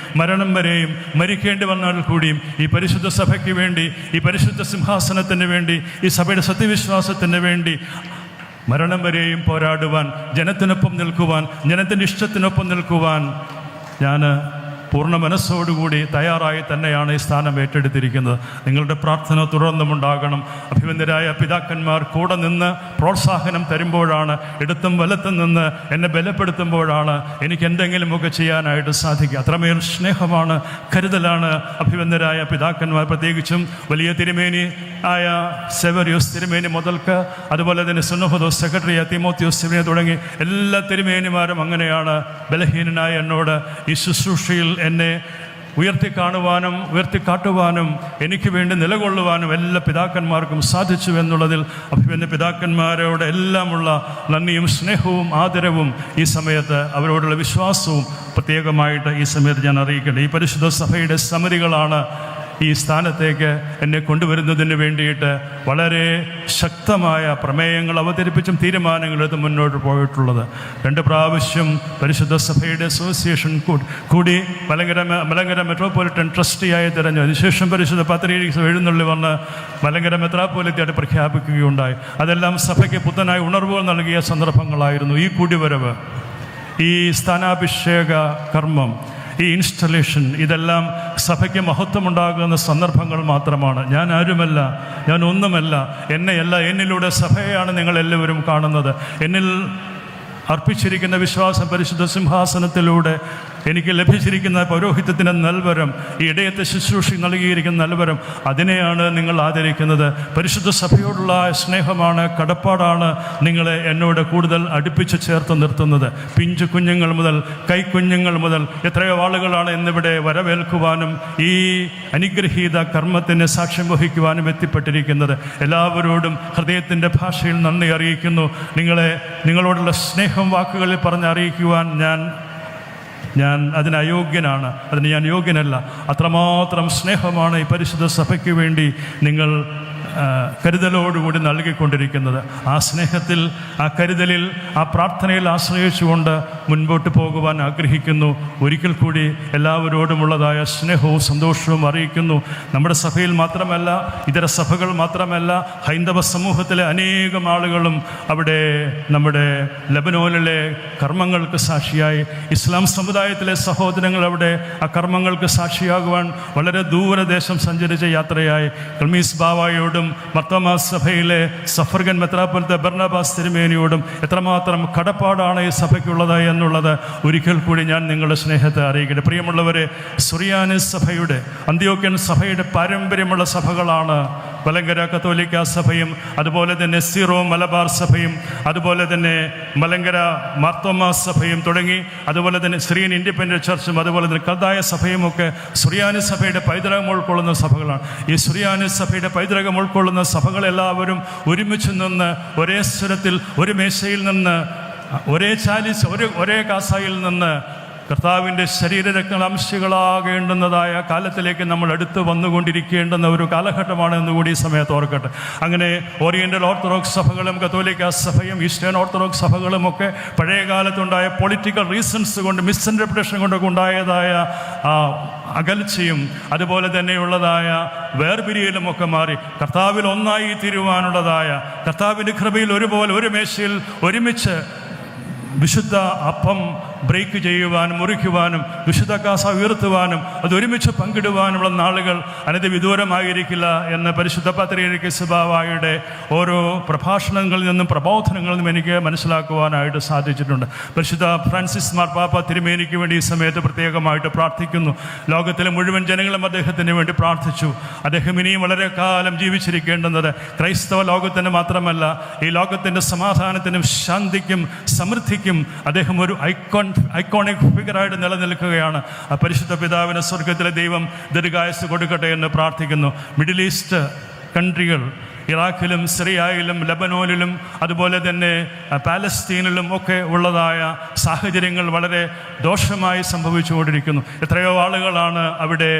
വരെയും മരിക്കേണ്ടി വന്നാൽ കൂടിയും ഈ പരിശുദ്ധ സഭയ്ക്ക് വേണ്ടി, ഈ പരിശുദ്ധ സിംഹാസനത്തിന് വേണ്ടി, ഈ സഭയുടെ സത്യവിശ്വാസത്തിന് വേണ്ടി മരണം വരെയും പോരാടുവാൻ, ജനത്തിനൊപ്പം നിൽക്കുവാൻ, ജനത്തിൻ്റെ ഇഷ്ടത്തിനൊപ്പം നിൽക്കുവാൻ ഞാൻ പൂർണ്ണ മനസ്സോടുകൂടി തയ്യാറായി തന്നെയാണ് ഈ സ്ഥാനം ഏറ്റെടുത്തിരിക്കുന്നത്. നിങ്ങളുടെ പ്രാർത്ഥന തുടർന്നുമുണ്ടാകണം. അഭിവന്ദ്യരായ പിതാക്കന്മാർ കൂടെ നിന്ന് പ്രോത്സാഹനം തരുമ്പോഴാണ്, ഇടത്തും വലത്തും നിന്ന് എന്നെ ബലപ്പെടുത്തുമ്പോഴാണ് എനിക്ക് എന്തെങ്കിലുമൊക്കെ ചെയ്യാനായിട്ട് സാധിക്കുക. അത്രമേൽ സ്നേഹമാണ്, കരുതലാണ് അഭിവന്ദ്യരായ പിതാക്കന്മാർ. പ്രത്യേകിച്ചും വലിയ തിരുമേനി ആയ സെവറിയോസ് തിരുമേനി മുതൽക്ക് അതുപോലെ തന്നെ സുന്നഹദോസ് സെക്രട്ടറി തിമോത്തിയോസ് തിരുമേനി തുടങ്ങി എല്ലാ തിരുമേനിമാരും അങ്ങനെയാണ് ബലഹീനനായ എന്നോട് ഈ ശുശ്രൂഷയിൽ എന്നെ ഉയർത്തിക്കാണുവാനും ഉയർത്തിക്കാട്ടുവാനും എനിക്ക് വേണ്ടി നിലകൊള്ളുവാനും എല്ലാ പിതാക്കന്മാർക്കും സാധിച്ചു എന്നുള്ളതിൽ അഭിമന്യ പിതാക്കന്മാരോട് എല്ലാമുള്ള നന്ദിയും സ്നേഹവും ആദരവും ഈ സമയത്ത് അവരോടുള്ള വിശ്വാസവും പ്രത്യേകമായിട്ട് ഈ സമയത്ത് ഞാൻ അറിയിക്കട്ടെ. ഈ പരിശുദ്ധ സഭയുടെ സമിതികളാണ് ഈ സ്ഥാനത്തേക്ക് എന്നെ കൊണ്ടുവരുന്നതിന് വേണ്ടിയിട്ട് വളരെ ശക്തമായ പ്രമേയങ്ങൾ അവതരിപ്പിച്ചും തീരുമാനങ്ങളെടുത്ത് മുന്നോട്ട് പോയിട്ടുള്ളത്. 2 പ്രാവശ്യം പരിശുദ്ധ സഭയുടെ അസോസിയേഷൻ കൂടി മലങ്കര മെട്രോപൊളിറ്റൻ ട്രസ്റ്റിയായി തിരഞ്ഞു. അതിനുശേഷം പരിശുദ്ധ പത്രിക എഴുന്നള്ളി വന്ന് മലങ്കര മെത്രാപ്പൊലിത്തയായിട്ട് പ്രഖ്യാപിക്കുകയുണ്ടായി. അതെല്ലാം സഭയ്ക്ക് പുത്തനായി ഉണർവുകൾ നൽകിയ സന്ദർഭങ്ങളായിരുന്നു. ഈ കൂടിവരവ്, ഈ സ്ഥാനാഭിഷേക കർമ്മം, ഈ ഇൻസ്റ്റലേഷൻ, ഇതെല്ലാം സഭയ്ക്ക് മഹത്വമുണ്ടാകുന്ന സന്ദർഭങ്ങൾ മാത്രമാണ്. ഞാൻ ആരുമല്ല, ഞാൻ ഒന്നുമല്ല, എന്നിലൂടെ സഭയെയാണ് നിങ്ങളെല്ലാവരും കാണുന്നത്. എന്നിൽ അർപ്പിച്ചിരിക്കുന്ന വിശ്വാസം പരിശുദ്ധ സിംഹാസനത്തിലൂടെ എനിക്ക് ലഭിച്ചിരിക്കുന്ന പൗരോഹിത്യത്തിൻ്റെ നൽവരം, ഈ ഇടയത്തെ ശുശ്രൂഷ നൽകിയിരിക്കുന്ന നൽവരം, അതിനെയാണ് നിങ്ങൾ ആദരിക്കുന്നത്. പരിശുദ്ധ സഭയോടുള്ള സ്നേഹമാണ്, കടപ്പാടാണ് നിങ്ങളെ എന്നോട് കൂടുതൽ അടുപ്പിച്ച് ചേർത്ത് നിർത്തുന്നത്. പിഞ്ചു കുഞ്ഞുങ്ങൾ മുതൽ കൈക്കുഞ്ഞുങ്ങൾ മുതൽ എത്രയോ ആളുകളാണ് ഇന്നിവിടെ വരവേൽക്കുവാനും ഈ അനുഗ്രഹീത കർമ്മത്തിന് സാക്ഷ്യം വഹിക്കുവാനും എത്തിപ്പെട്ടിരിക്കുന്നത്. എല്ലാവരോടും ഹൃദയത്തിൻ്റെ ഭാഷയിൽ നന്ദി അറിയിക്കുന്നു. നിങ്ങളോടുള്ള സ്നേഹം വാക്കുകളിൽ പറഞ്ഞറിയിക്കുവാൻ ഞാൻ അതിന് അയോഗ്യനാണ്, അതിന് ഞാൻ യോഗ്യനല്ല. അത്രമാത്രം സ്നേഹമാണ് ഈ പരിശുദ്ധ സഭയ്ക്ക് വേണ്ടി നിങ്ങൾ കരുതലോടുകൂടി നൽകിക്കൊണ്ടിരിക്കുന്നത്. ആ സ്നേഹത്തിൽ, ആ കരുതലിൽ, ആ പ്രാർത്ഥനയിൽ ആശ്രയിച്ചുകൊണ്ട് മുൻപോട്ട് പോകുവാൻ ആഗ്രഹിക്കുന്നു. ഒരിക്കൽ കൂടി എല്ലാവരോടുമുള്ളതായ സ്നേഹവും സന്തോഷവും അറിയിക്കുന്നു. നമ്മുടെ സഭയിൽ മാത്രമല്ല, ഇതര സഭകൾ മാത്രമല്ല, ഹൈന്ദവ സമൂഹത്തിലെ അനേകം ആളുകളും അവിടെ നമ്മുടെ ലെബനോനിലെ കർമ്മങ്ങൾക്ക് സാക്ഷിയായി, ഇസ്ലാം സമുദായത്തിലെ സഹോദരങ്ങൾ അവിടെ ആ കർമ്മങ്ങൾക്ക് സാക്ഷിയാകുവാൻ വളരെ ദൂരദേശം സഞ്ചരിച്ച യാത്രയായി കൽമീസ് ബാവായോടും മർത്തോമാ സഭയിലെ സഫർഗൻ മെത്രാപ്പൊലീത്ത ബർണബാസ് തിരുമേനിയോടും എത്രമാത്രം കടപ്പാടാണ് ഈ സഭയ്ക്കുള്ളത് എന്നുള്ളത് ഒരിക്കൽ കൂടി ഞാൻ നിങ്ങളുടെ സ്നേഹത്തെ അറിയിക്കട്ടെ. പ്രിയമുള്ളവരെ, സുറിയാനിസ് സഭയുടെ, അന്ത്യോക്യൻ സഭയുടെ പാരമ്പര്യമുള്ള സഭകളാണ് മലങ്കര കത്തോലിക്ക സഭയും, അതുപോലെ തന്നെ സീറോ മലബാർ സഭയും, അതുപോലെ തന്നെ മലങ്കര മാർത്തോമാ സഭയും തുടങ്ങി, അതുപോലെ തന്നെ സിറിയൻ ഇൻഡിപെൻഡൻറ്റ് ചർച്ചും, അതുപോലെ തന്നെ കൽദായ സഭയും ഒക്കെ സുറിയാനി സഭയുടെ പൈതൃകം ഉൾക്കൊള്ളുന്ന സഭകളാണ്. ഈ സുറിയാനി സഭയുടെ പൈതൃകം ഉൾക്കൊള്ളുന്ന സഭകളെല്ലാവരും ഒരുമിച്ച് നിന്ന്, ഒരേ സ്വരത്തിൽ, ഒരു മേശയിൽ നിന്ന്, ഒരേ ചാലിസ്, ഒരേ കാസായിൽ നിന്ന് കർത്താവിൻ്റെ ശരീരരക്തംശികളാകേണ്ടുന്നതായ കാലത്തിലേക്ക് നമ്മൾ അടുത്ത് വന്നുകൊണ്ടിരിക്കേണ്ടുന്ന ഒരു കാലഘട്ടമാണ് എന്നുകൂടി ഈ സമയത്ത് ഓർക്കട്ടെ. അങ്ങനെ ഓറിയൻ്റൽ ഓർത്തഡോക്സ് സഭകളും കത്തോലിക്ക സഭയും ഈസ്റ്റേൺ ഓർത്തഡോക്സ് സഭകളും ഒക്കെ പഴയ കാലത്തുണ്ടായ പൊളിറ്റിക്കൽ റീസൺസ് കൊണ്ട്, മിസ്ഇൻ്റർപ്രിട്ടേഷൻ കൊണ്ടൊക്കെ ഉണ്ടായതായ അകൽച്ചയും അതുപോലെ തന്നെയുള്ളതായ വേർപിരിയലുമൊക്കെ മാറി കർത്താവിൽ ഒന്നായി തീരുവാനുള്ളതായ, കർത്താവിൻ്റെ കൃപയിൽ ഒരുപോലെ ഒരു മേശയിൽ ഒരുമിച്ച് വിശുദ്ധ അപ്പം ബ്രേക്ക് ചെയ്യുവാനും മുറിക്കുവാനും വിശുദ്ധ കാസ ഉയർത്തുവാനും അത് ഒരുമിച്ച് പങ്കിടുവാനുള്ള നാളുകൾ അനധിവിദൂരമായിരിക്കില്ല എന്ന് പരിശുദ്ധ പത്രിയർക്കീസ് ബാവായുടെ ഓരോ പ്രഭാഷണങ്ങളിൽ നിന്നും പ്രബോധനങ്ങളിൽ നിന്നും എനിക്ക് മനസ്സിലാക്കുവാനായിട്ട് സാധിച്ചിട്ടുണ്ട്. പരിശുദ്ധ ഫ്രാൻസിസ് മാർപ്പാപ്പ തിരുമേനിക്ക് വേണ്ടി ഈ സമയത്ത് പ്രത്യേകമായിട്ട് പ്രാർത്ഥിക്കുന്നു. ലോകത്തിലെ മുഴുവൻ ജനങ്ങളും അദ്ദേഹത്തിന് വേണ്ടി പ്രാർത്ഥിച്ചു. അദ്ദേഹം ഇനിയും വളരെ കാലം ജീവിച്ചിരിക്കേണ്ടുന്നത് ക്രൈസ്തവ ലോകത്തിന് മാത്രമല്ല, ഈ ലോകത്തിൻ്റെ സമാധാനത്തിനും ശാന്തിക്കും സമൃദ്ധിക്കും അദ്ദേഹം ഒരു ഐക്കോണിക് ഫിഗറായിട്ട് നിലനിൽക്കുകയാണ്. ആ പരിശുദ്ധ പിതാവിന് സ്വർഗത്തിലെ ദൈവം ദീർഘായുസ്സ് കൊടുക്കട്ടെ എന്ന് പ്രാർത്ഥിക്കുന്നു. മിഡിൽ ഈസ്റ്റ് കൺട്രികൾ, ഇറാഖിലും സിറിയയിലും ലെബനോനിലും അതുപോലെ തന്നെ പാലസ്തീനിലും ഒക്കെ ഉള്ളതായ സാഹചര്യങ്ങൾ വളരെ ദോഷമായി സംഭവിച്ചുകൊണ്ടിരിക്കുന്നു. എത്രയോ ആളുകളാണ് അവിടെ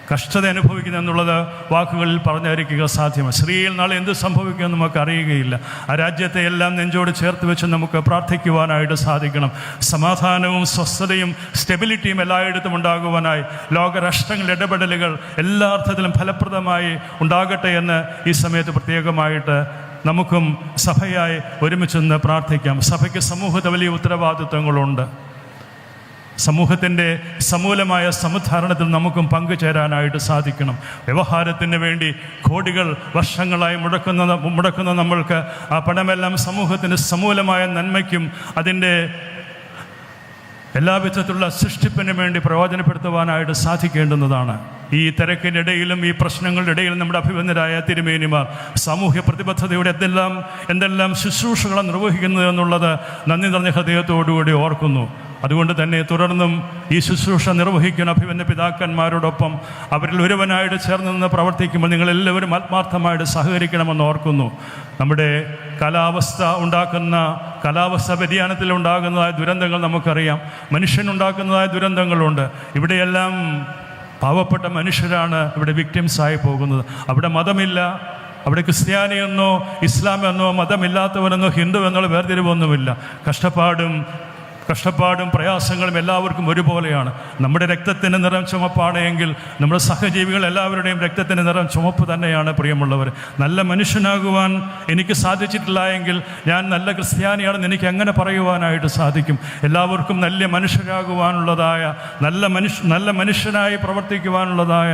കഷ്ടത അനുഭവിക്കുന്നത് എന്നുള്ളത് വാക്കുകളിൽ പറഞ്ഞറിയിക്കുക സാധ്യമല്ല. സിറിയയിൽ നാളെ എന്ത് സംഭവിക്കുമെന്ന് നമുക്ക് അറിയുകയില്ല. ആ രാജ്യത്തെ എല്ലാം നെഞ്ചോട് ചേർത്ത് വെച്ച് നമുക്ക് പ്രാർത്ഥിക്കുവാനായിട്ട് സാധിക്കണം. സമാധാനവും സ്വസ്ഥതയും സ്റ്റെബിലിറ്റിയും എല്ലായിടത്തും ഉണ്ടാകുവാനായി ലോകരാഷ്ട്രങ്ങളുടെ ഇടപെടലുകൾ എല്ലാ അർത്ഥത്തിലും ഫലപ്രദമായി ഉണ്ടാകട്ടെ എന്ന് ഈ സമയത്ത് പ്രത്യേകമായിട്ട് നമുക്കും സഭയായി ഒരുമിച്ചൊന്ന് പ്രാർത്ഥിക്കാം. സഭയ്ക്ക് സമൂഹത്തെ വലിയ ഉത്തരവാദിത്വങ്ങളുണ്ട്. സമൂഹത്തിൻ്റെ സമൂലമായ സമുദ്ധാരണത്തിൽ നമുക്കും പങ്കുചേരാനായിട്ട് സാധിക്കണം. വ്യവഹാരത്തിന് വേണ്ടി കോടികൾ വർഷങ്ങളായി മുടക്കുന്ന നമ്മൾക്ക് ആ പണമെല്ലാം സമൂഹത്തിൻ്റെ സമൂലമായ നന്മയ്ക്കും അതിൻ്റെ എല്ലാവിധത്തിലുള്ള സൃഷ്ടിപ്പിന് വേണ്ടി പ്രയോജനപ്പെടുത്തുവാനായിട്ട് സാധിക്കേണ്ടുന്നതാണ്. ഈ തിരക്കിനിടയിലും ഈ പ്രശ്നങ്ങളുടെ ഇടയിലും നമ്മുടെ അഭിവന്ദരായ തിരുമേനിമാർ സാമൂഹ്യ പ്രതിബദ്ധതയുടെ എന്തെല്ലാം ശുശ്രൂഷകളാണ് നിർവഹിക്കുന്നത് എന്നുള്ളത് നന്ദി നിറഞ്ഞ ഹൃദയത്തോടുകൂടി ഓർക്കുന്നു. അതുകൊണ്ട് തന്നെ തുടർന്നും ഈ ശുശ്രൂഷ നിർവഹിക്കുന്ന അഭിവന്ദ പിതാക്കന്മാരോടൊപ്പം അവരിൽ ഒരുവനായിട്ട് ചേർന്ന് നിന്ന് പ്രവർത്തിക്കുമ്പോൾ നിങ്ങളെല്ലാവരും ആത്മാർത്ഥമായിട്ട് സഹകരിക്കണമെന്ന് ഓർക്കുന്നു. നമ്മുടെ കാലാവസ്ഥ വ്യതിയാനത്തിൽ ഉണ്ടാകുന്നതായ ദുരന്തങ്ങൾ നമുക്കറിയാം. മനുഷ്യനുണ്ടാക്കുന്നതായ ദുരന്തങ്ങളുണ്ട്. ഇവിടെയെല്ലാം പാവപ്പെട്ട മനുഷ്യരാണ് ഇവിടെ വിക്ടിംസായി പോകുന്നത്. അവിടെ മതമില്ല, അവിടെ ക്രിസ്ത്യാനിയെന്നോ ഇസ്ലാമെന്നോ മതമില്ലാത്തവരെന്നോ ഹിന്ദു എന്നുള്ള വേർതിരിവൊന്നുമില്ല. കഷ്ടപ്പാടും പ്രയാസങ്ങളും എല്ലാവർക്കും ഒരുപോലെയാണ്. നമ്മുടെ രക്തത്തിൻ്റെ നിറം ചുമപ്പാണ് എങ്കിൽ നമ്മുടെ സഹജീവികൾ എല്ലാവരുടെയും രക്തത്തിൻ്റെ നിറം ചുമപ്പ് തന്നെയാണ്. പ്രിയമുള്ളവർ, നല്ല മനുഷ്യനാകുവാൻ എനിക്ക് സാധിച്ചിട്ടില്ല എങ്കിൽ ഞാൻ നല്ല ക്രിസ്ത്യാനിയാണെന്ന് എനിക്ക് എങ്ങനെ പറയുവാനായിട്ട് സാധിക്കും? എല്ലാവർക്കും നല്ല മനുഷ്യരാകുവാനുള്ളതായ നല്ല മനുഷ്യനായി പ്രവർത്തിക്കുവാനുള്ളതായ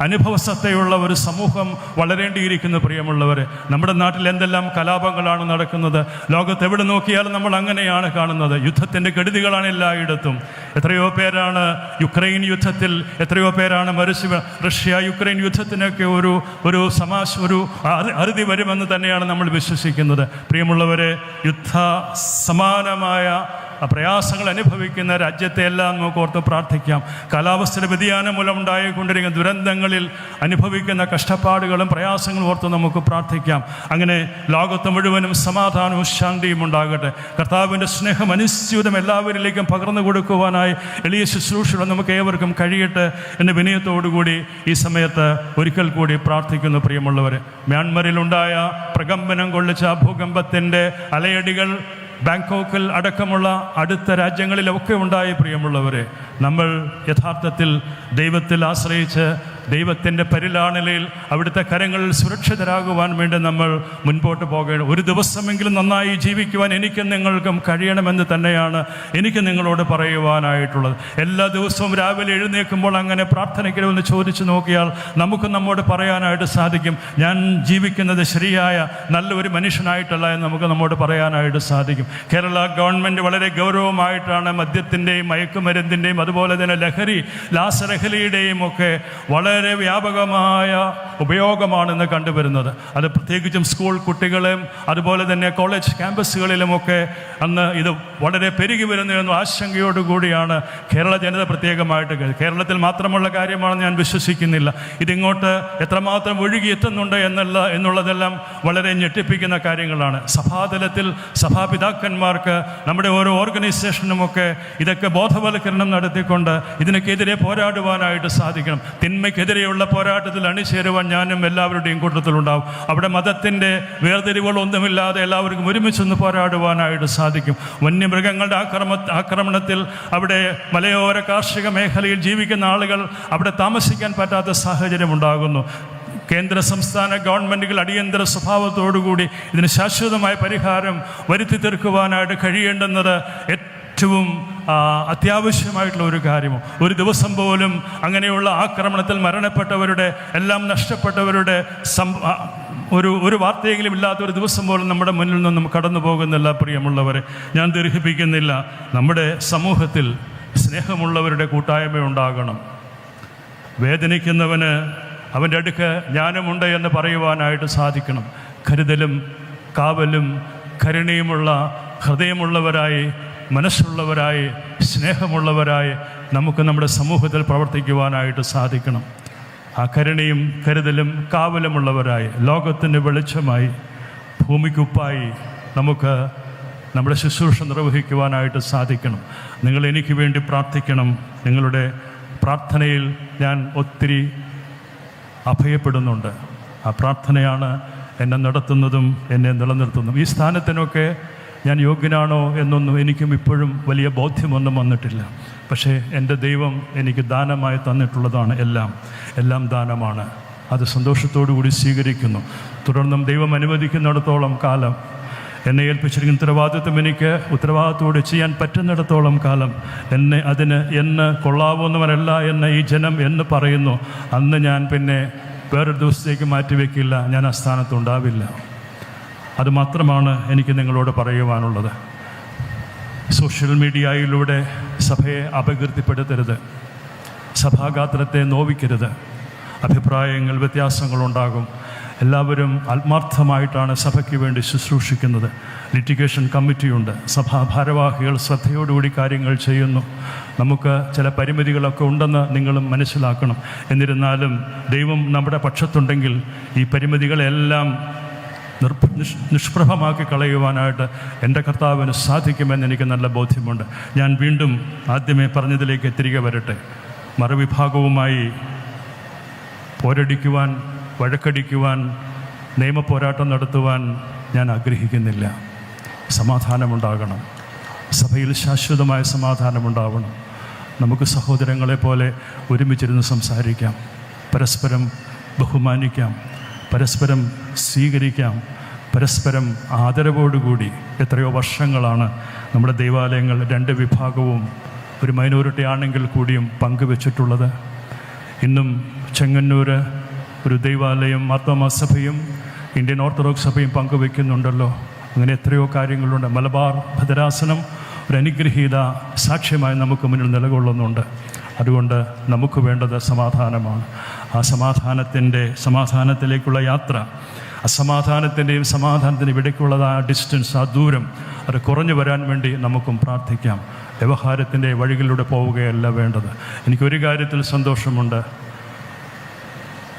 അനുഭവസത്തയുള്ള ഒരു സമൂഹം വളരേണ്ടിയിരിക്കുന്നു. പ്രിയമുള്ളവർ, നമ്മുടെ നാട്ടിൽ എന്തെല്ലാം കലാപങ്ങളാണ് നടക്കുന്നത്. ലോകത്ത് എവിടെ നോക്കിയാലും നമ്മൾ അങ്ങനെയാണ് കാണുന്നത്. യുദ്ധത്തിൻ്റെ കെടുതികളാണ് എല്ലായിടത്തും. എത്രയോ പേരാണ് യുക്രൈൻ യുദ്ധത്തിൽ, എത്രയോ പേരാണ് റഷ്യ യുക്രൈൻ യുദ്ധത്തിനൊക്കെ ഒരു അറുതി വരുമെന്ന് തന്നെയാണ് നമ്മൾ വിശ്വസിക്കുന്നത്. പ്രിയമുള്ളവരെ, യുദ്ധ സമാനമായ പ്രയാസങ്ങൾ അനുഭവിക്കുന്ന രാജ്യത്തെ എല്ലാം നമുക്ക് ഓർത്ത് പ്രാർത്ഥിക്കാം. കാലാവസ്ഥയുടെ വ്യതിയാനം മൂലം ഉണ്ടായിക്കൊണ്ടിരിക്കുന്ന ദുരന്തങ്ങളിൽ അനുഭവിക്കുന്ന കഷ്ടപ്പാടുകളും പ്രയാസങ്ങളും ഓർത്ത് നമുക്ക് പ്രാർത്ഥിക്കാം. അങ്ങനെ ലോകത്ത് മുഴുവനും സമാധാനവും ശാന്തിയും ഉണ്ടാകട്ടെ. കർത്താവിൻ്റെ സ്നേഹം അനുസ്യൂതം എല്ലാവരിലേക്കും പകർന്നു കൊടുക്കുവാനായി എളിയ ശുശ്രൂഷകൾ നമുക്ക് ഏവർക്കും കഴിയട്ടെ എന്ന് വിനയത്തോടുകൂടി ഈ സമയത്ത് ഒരിക്കൽ കൂടി പ്രാർത്ഥിക്കുന്നു. പ്രിയമുള്ളവരെ, മ്യാൻമറിലുണ്ടായ പ്രകമ്പനം കൊള്ളിച്ച ഭൂകമ്പത്തിൻ്റെ അലയടികൾ ബാങ്കോക്കിൽ അടക്കമുള്ള അടുത്ത രാജ്യങ്ങളിലൊക്കെ ഉണ്ടായി. പ്രിയമുള്ളവരെ, നമ്മൾ യഥാർത്ഥത്തിൽ ദൈവത്തിൽ ആശ്രയിച്ച് ദൈവത്തിൻ്റെ പരിലാളനയിൽ അവിടുത്തെ കരങ്ങളിൽ സുരക്ഷിതരാകുവാൻ വേണ്ടി നമ്മൾ മുൻപോട്ട് പോകണം. ഒരു ദിവസമെങ്കിലും നന്നായി ജീവിക്കുവാൻ എനിക്കും നിങ്ങൾക്കും കഴിയണമെന്ന് തന്നെയാണ് എനിക്ക് നിങ്ങളോട് പറയുവാനായിട്ടുള്ളത്. എല്ലാ ദിവസവും രാവിലെ എഴുന്നേൽക്കുമ്പോൾ അങ്ങനെ പ്രാർത്ഥനയ്ക്കണമെന്ന് ചോദിച്ചു നോക്കിയാൽ നമുക്ക് നമ്മോട് പറയാനായിട്ട് സാധിക്കും, ഞാൻ ജീവിക്കുന്നത് ശരിയായ നല്ലൊരു മനുഷ്യനായിട്ടല്ല എന്ന് നമുക്ക് നമ്മോട് പറയാനായിട്ട് സാധിക്കും. കേരള ഗവൺമെൻറ് വളരെ ഗൗരവമായിട്ടാണ് മദ്യത്തിൻ്റെയും മയക്കുമരുന്നിൻ്റെയും അതുപോലെ തന്നെ രാസലഹരിയുടെയും ഒക്കെ വളരെ വ്യാപകമായ ഉപയോഗമാണെന്ന് കണ്ടുവരുന്നത്. അത് പ്രത്യേകിച്ചും സ്കൂൾ കുട്ടികളെയും അതുപോലെ തന്നെ കോളേജ് ക്യാമ്പസുകളിലുമൊക്കെ അന്ന് ഇത് വളരെ പെരുകി വരുന്നതെന്ന ആശങ്കയോടുകൂടിയാണ് കേരള ജനത പ്രത്യേകമായിട്ട്. കേരളത്തിൽ മാത്രമുള്ള കാര്യമാണെന്ന് ഞാൻ വിശ്വസിക്കുന്നില്ല. ഇതിങ്ങോട്ട് എത്രമാത്രം ഒഴുകിയെത്തുന്നുണ്ട് എന്നുള്ളതെല്ലാം വളരെ ഞെട്ടിപ്പിക്കുന്ന കാര്യങ്ങളാണ്. സഭാതലത്തിൽ സഭാപിതാക്കന്മാർക്ക് നമ്മുടെ ഓരോ ഓർഗനൈസേഷനുമൊക്കെ ഇതൊക്കെ ബോധവൽക്കരണം നടത്തിക്കൊണ്ട് ഇതിനൊക്കെതിരെ പോരാടുവാനായിട്ട് സാധിക്കണം. തിന്മയ്ക്കെതിരെയുള്ള പോരാട്ടത്തിൽ അണിചേരുവാൻ ഞാനും എല്ലാവരുടെയും കൂട്ടത്തിലുണ്ടാവും. അവിടെ മതത്തിൻ്റെ വേർതിരിവുകളൊന്നുമില്ലാതെ എല്ലാവർക്കും ഒരുമിച്ചൊന്ന് പോരാടുവാനായിട്ട് സാധിക്കും. വന്യമൃഗങ്ങളുടെ ആക്രമണത്തിൽ അവിടെ മലയോര കാർഷിക മേഖലയിൽ ജീവിക്കുന്ന ആളുകൾ അവിടെ താമസിക്കാൻ പറ്റാത്ത സാഹചര്യം ഉണ്ടാകുന്നു. കേന്ദ്ര സംസ്ഥാന ഗവൺമെൻറ്റുകൾ അടിയന്തര സ്വഭാവത്തോടുകൂടി ഇതിന് ശാശ്വതമായ പരിഹാരം വരുത്തി തീർക്കുവാനായിട്ട് കഴിയേണ്ടുന്നത് ഏറ്റവും അത്യാവശ്യമായിട്ടുള്ള ഒരു കാര്യമോ. ഒരു ദിവസം പോലും അങ്ങനെയുള്ള ആക്രമണത്തിൽ മരണപ്പെട്ടവരുടെ എല്ലാം നഷ്ടപ്പെട്ടവരുടെ ഒരു വാർത്തയെങ്കിലും ഇല്ലാത്ത ഒരു ദിവസം പോലും നമ്മുടെ മുന്നിൽ നിന്നും കടന്നു പോകുന്നില്ല. പ്രിയമുള്ളവരെ, ഞാൻ ദീർഘിപ്പിക്കുന്നില്ല. നമ്മുടെ സമൂഹത്തിൽ സ്നേഹമുള്ളവരുടെ കൂട്ടായ്മ ഉണ്ടാകണം. വേദനിക്കുന്നവന് അവൻ്റെ അടുക്ക് ജ്ഞാനമുണ്ട് എന്ന് പറയുവാനായിട്ട് സാധിക്കണം. കരുതലും കാവലും കരുണയുമുള്ള ഹൃദയമുള്ളവരായി, മനസ്സുള്ളവരായി, സ്നേഹമുള്ളവരായി നമുക്ക് നമ്മുടെ സമൂഹത്തിൽ പ്രവർത്തിക്കുവാനായിട്ട് സാധിക്കണം. ആ കരുണയും കരുതലും കാവലുമുള്ളവരായി, ലോകത്തിൻ്റെ വെളിച്ചമായി, ഭൂമിക്കുപ്പായി നമുക്ക് നമ്മുടെ ശുശ്രൂഷ നിർവഹിക്കുവാനായിട്ട് സാധിക്കണം. നിങ്ങൾ എനിക്ക് വേണ്ടി പ്രാർത്ഥിക്കണം. നിങ്ങളുടെ പ്രാർത്ഥനയിൽ ഞാൻ ഒത്തിരി അഭയപ്പെടുന്നുണ്ട്. ആ പ്രാർത്ഥനയാണ് എന്നെ നടത്തുന്നതും എന്നെ നിലനിർത്തുന്നതും. ഈ സ്ഥാനത്തിനൊക്കെ ഞാൻ യോഗ്യനാണോ എന്നൊന്നും എനിക്കും ഇപ്പോഴും വലിയ ബോധ്യമൊന്നും വന്നിട്ടില്ല. പക്ഷേ എൻ്റെ ദൈവം എനിക്ക് ദാനമായി തന്നിട്ടുള്ളതാണ്. എല്ലാം ദാനമാണ്. അത് സന്തോഷത്തോടു കൂടി സ്വീകരിക്കുന്നു. തുടർന്നും ദൈവം അനുവദിക്കുന്നിടത്തോളം കാലം എന്നെ ഏൽപ്പിച്ചിരിക്കുന്ന ഉത്തരവാദിത്വം എനിക്ക് ഉത്തരവാദിത്തോടെ ചെയ്യാൻ പറ്റുന്നിടത്തോളം കാലം എന്ന് കൊള്ളാവുന്നവനല്ല എന്ന് ഈ ജനം എന്ന് പറയുന്നു, അന്ന് ഞാൻ പിന്നെ വേറൊരു ദിവസത്തേക്ക് മാറ്റിവെക്കില്ല. ഞാൻ ആ സ്ഥാനത്തുണ്ടാവില്ല. അതുമാത്രമാണ് എനിക്ക് നിങ്ങളോട് പറയുവാനുള്ളത്. സോഷ്യൽ മീഡിയയിലൂടെ സഭയെ അപകീർത്തിപ്പെടുത്തരുത്. സഭാഗാത്രത്തെ നോവിക്കരുത്. അഭിപ്രായങ്ങൾ വ്യത്യാസങ്ങളുണ്ടാകും. എല്ലാവരും ആത്മാർത്ഥമായിട്ടാണ് സഭയ്ക്ക് വേണ്ടി ശുശ്രൂഷിക്കുന്നത്. ലിറ്റിഗേഷൻ കമ്മിറ്റിയുണ്ട്. സഭാ ഭാരവാഹികൾ ശ്രദ്ധയോടുകൂടി കാര്യങ്ങൾ ചെയ്യുന്നു. നമുക്ക് ചില പരിമിതികളൊക്കെ ഉണ്ടെന്ന് നിങ്ങളും മനസ്സിലാക്കണം. എന്നിരുന്നാലും ദൈവം നമ്മുടെ പക്ഷത്തുണ്ടെങ്കിൽ ഈ പരിമിതികളെല്ലാം നിഷ്പ്രഭമാക്കി കളയുവാനായിട്ട് എൻ്റെ കർത്താവിന് സാധിക്കുമെന്ന് എനിക്ക് നല്ല ബോധ്യമുണ്ട്. ഞാൻ വീണ്ടും ആദ്യമേ പറഞ്ഞതിലേക്ക് തിരികെ വരട്ടെ. മറുവിഭാഗവുമായി പോരടിക്കുവാൻ, വഴക്കടിക്കുവാൻ, നിയമപോരാട്ടം നടത്തുവാൻ ഞാൻ ആഗ്രഹിക്കുന്നില്ല. സമാധാനമുണ്ടാകണം. സഭയിൽ ശാശ്വതമായ സമാധാനമുണ്ടാവണം. നമുക്ക് സഹോദരങ്ങളെപ്പോലെ ഒരുമിച്ചിരുന്ന് സംസാരിക്കാം, പരസ്പരം ബഹുമാനിക്കാം, പരസ്പരം സ്വീകരിക്കാം, പരസ്പരം ആദരവോടുകൂടി. എത്രയോ വർഷങ്ങളാണ് നമ്മുടെ ദൈവാലയങ്ങൾ രണ്ട് വിഭാഗവും ഒരു മൈനോറിറ്റി ആണെങ്കിൽ കൂടിയും പങ്കുവെച്ചിട്ടുള്ളത്. ഇന്നും ചെങ്ങന്നൂർ ഒരു ദൈവാലയം മാർത്തോമാ സഭയും ഇന്ത്യൻ ഓർത്തഡോക്സ് സഭയും പങ്കുവെക്കുന്നുണ്ടല്ലോ. അങ്ങനെ എത്രയോ കാര്യങ്ങളുണ്ട്. മലബാർ ഭദ്രാസനം ഒരു അനുഗ്രഹീത സാക്ഷ്യമായി നമുക്ക് മുന്നിൽ നിലകൊള്ളുന്നുണ്ട്. അതുകൊണ്ട് നമുക്ക് വേണ്ടത് സമാധാനമാണ്. ആ സമാധാനത്തിലേക്കുള്ള യാത്ര അസമാധാനത്തിൻ്റെയും സമാധാനത്തിൻ്റെയും ഇടയ്ക്കുള്ളതായ ഡിസ്റ്റൻസ്, ആ ദൂരം അത് കുറഞ്ഞു വരാൻ വേണ്ടി നമുക്കും പ്രാർത്ഥിക്കാം. വ്യവഹാരത്തിൻ്റെ വഴികളിലൂടെ പോവുകയല്ല വേണ്ടത്. എനിക്കൊരു കാര്യത്തിൽ സന്തോഷമുണ്ട്.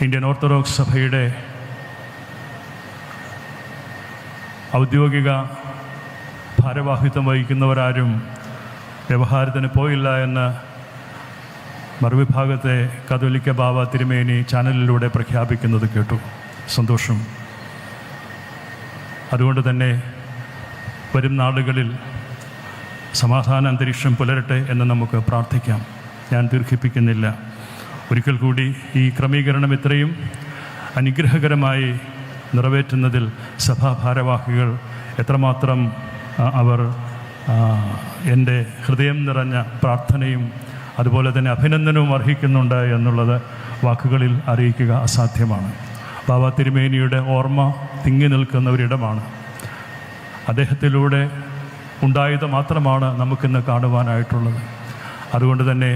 ഇന്ത്യൻ ഓർത്തഡോക്സ് സഭയുടെ ഔദ്യോഗിക ഭാരവാഹിത്വം വഹിക്കുന്നവരാരും വ്യവഹാരത്തിന് പോയില്ല എന്ന് മറുവിഭാഗത്തെ കത്തോലിക്ക ബാവ തിരുമേനി ചാനലിലൂടെ പ്രഖ്യാപിക്കുന്നത് കേട്ടു. സന്തോഷം. അതുകൊണ്ട് തന്നെ വരും നാളുകളിൽ സമാധാന അന്തരീക്ഷം പുലരട്ടെ എന്ന് നമുക്ക് പ്രാർത്ഥിക്കാം. ഞാൻ ദീർഘിപ്പിക്കുന്നില്ല. ഒരിക്കൽ കൂടി ഈ ക്രമീകരണം ഇത്രയും അനുഗ്രഹകരമായി നിറവേറ്റുന്നതിൽ സഭാ ഭാരവാഹികൾ എത്രമാത്രം അവർ എൻ്റെ ഹൃദയം നിറഞ്ഞ പ്രാർത്ഥനയും അതുപോലെ തന്നെ അഭിനന്ദനവും അർഹിക്കുന്നുണ്ട് എന്നുള്ളത് വാക്കുകളിൽ അറിയിക്കുക അസാധ്യമാണ്. ബാബ തിരുമേനിയുടെ ഓർമ്മ തിങ്ങി നിൽക്കുന്ന ഒരിടമാണ്. അദ്ദേഹത്തിലൂടെ ഉണ്ടായത് മാത്രമാണ് നമുക്കിന്ന് കാണുവാനായിട്ടുള്ളത്. അതുകൊണ്ട് തന്നെ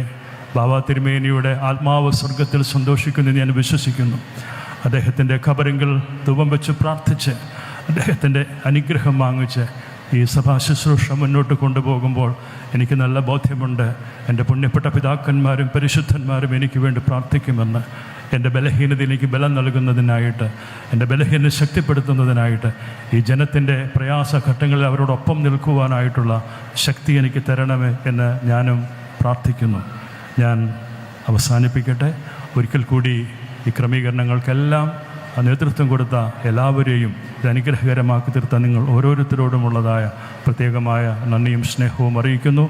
ബാബ തിരുമേനിയുടെ ആത്മാവ് സ്വർഗത്തിൽ സന്തോഷിക്കുമെന്ന് ഞാൻ വിശ്വസിക്കുന്നു. അദ്ദേഹത്തിൻ്റെ ഖബറിങ്കിൽ ധൂപം വെച്ച് പ്രാർത്ഥിച്ച് അദ്ദേഹത്തിൻ്റെ അനുഗ്രഹം വാങ്ങിച്ച് ഈ സഭാ ശുശ്രൂഷ മുന്നോട്ട് കൊണ്ടുപോകുമ്പോൾ എനിക്ക് നല്ല ബോധ്യമുണ്ട്, എൻ്റെ പുണ്യപ്പെട്ട പിതാക്കന്മാരും പരിശുദ്ധന്മാരും എനിക്ക് വേണ്ടി പ്രാർത്ഥിക്കുമെന്ന്. എൻ്റെ ബലഹീനത എനിക്ക് ബലം നൽകുന്നതിനായിട്ട്, എൻ്റെ ബലഹീനത ശക്തിപ്പെടുത്തുന്നതിനായിട്ട്, ഈ ജനത്തിൻ്റെ പ്രയാസഘട്ടങ്ങളിൽ അവരോടൊപ്പം നിൽക്കുവാനായിട്ടുള്ള ശക്തി എനിക്ക് തരണമേ എന്ന് ഞാനും പ്രാർത്ഥിക്കുന്നു. ഞാൻ അവസാനിപ്പിക്കട്ടെ. ഒരിക്കൽ കൂടി ഈ ക്രമീകരണങ്ങൾക്കെല്ലാം നേതൃത്വം കൊടുത്ത എല്ലാവരെയും ഇത് അനുഗ്രഹകരമാക്കി തീർത്ത നിങ്ങൾ ഓരോരുത്തരോടുമുള്ളതായ പ്രത്യേകമായ നന്ദിയും സ്നേഹവും അറിയിക്കുന്നു.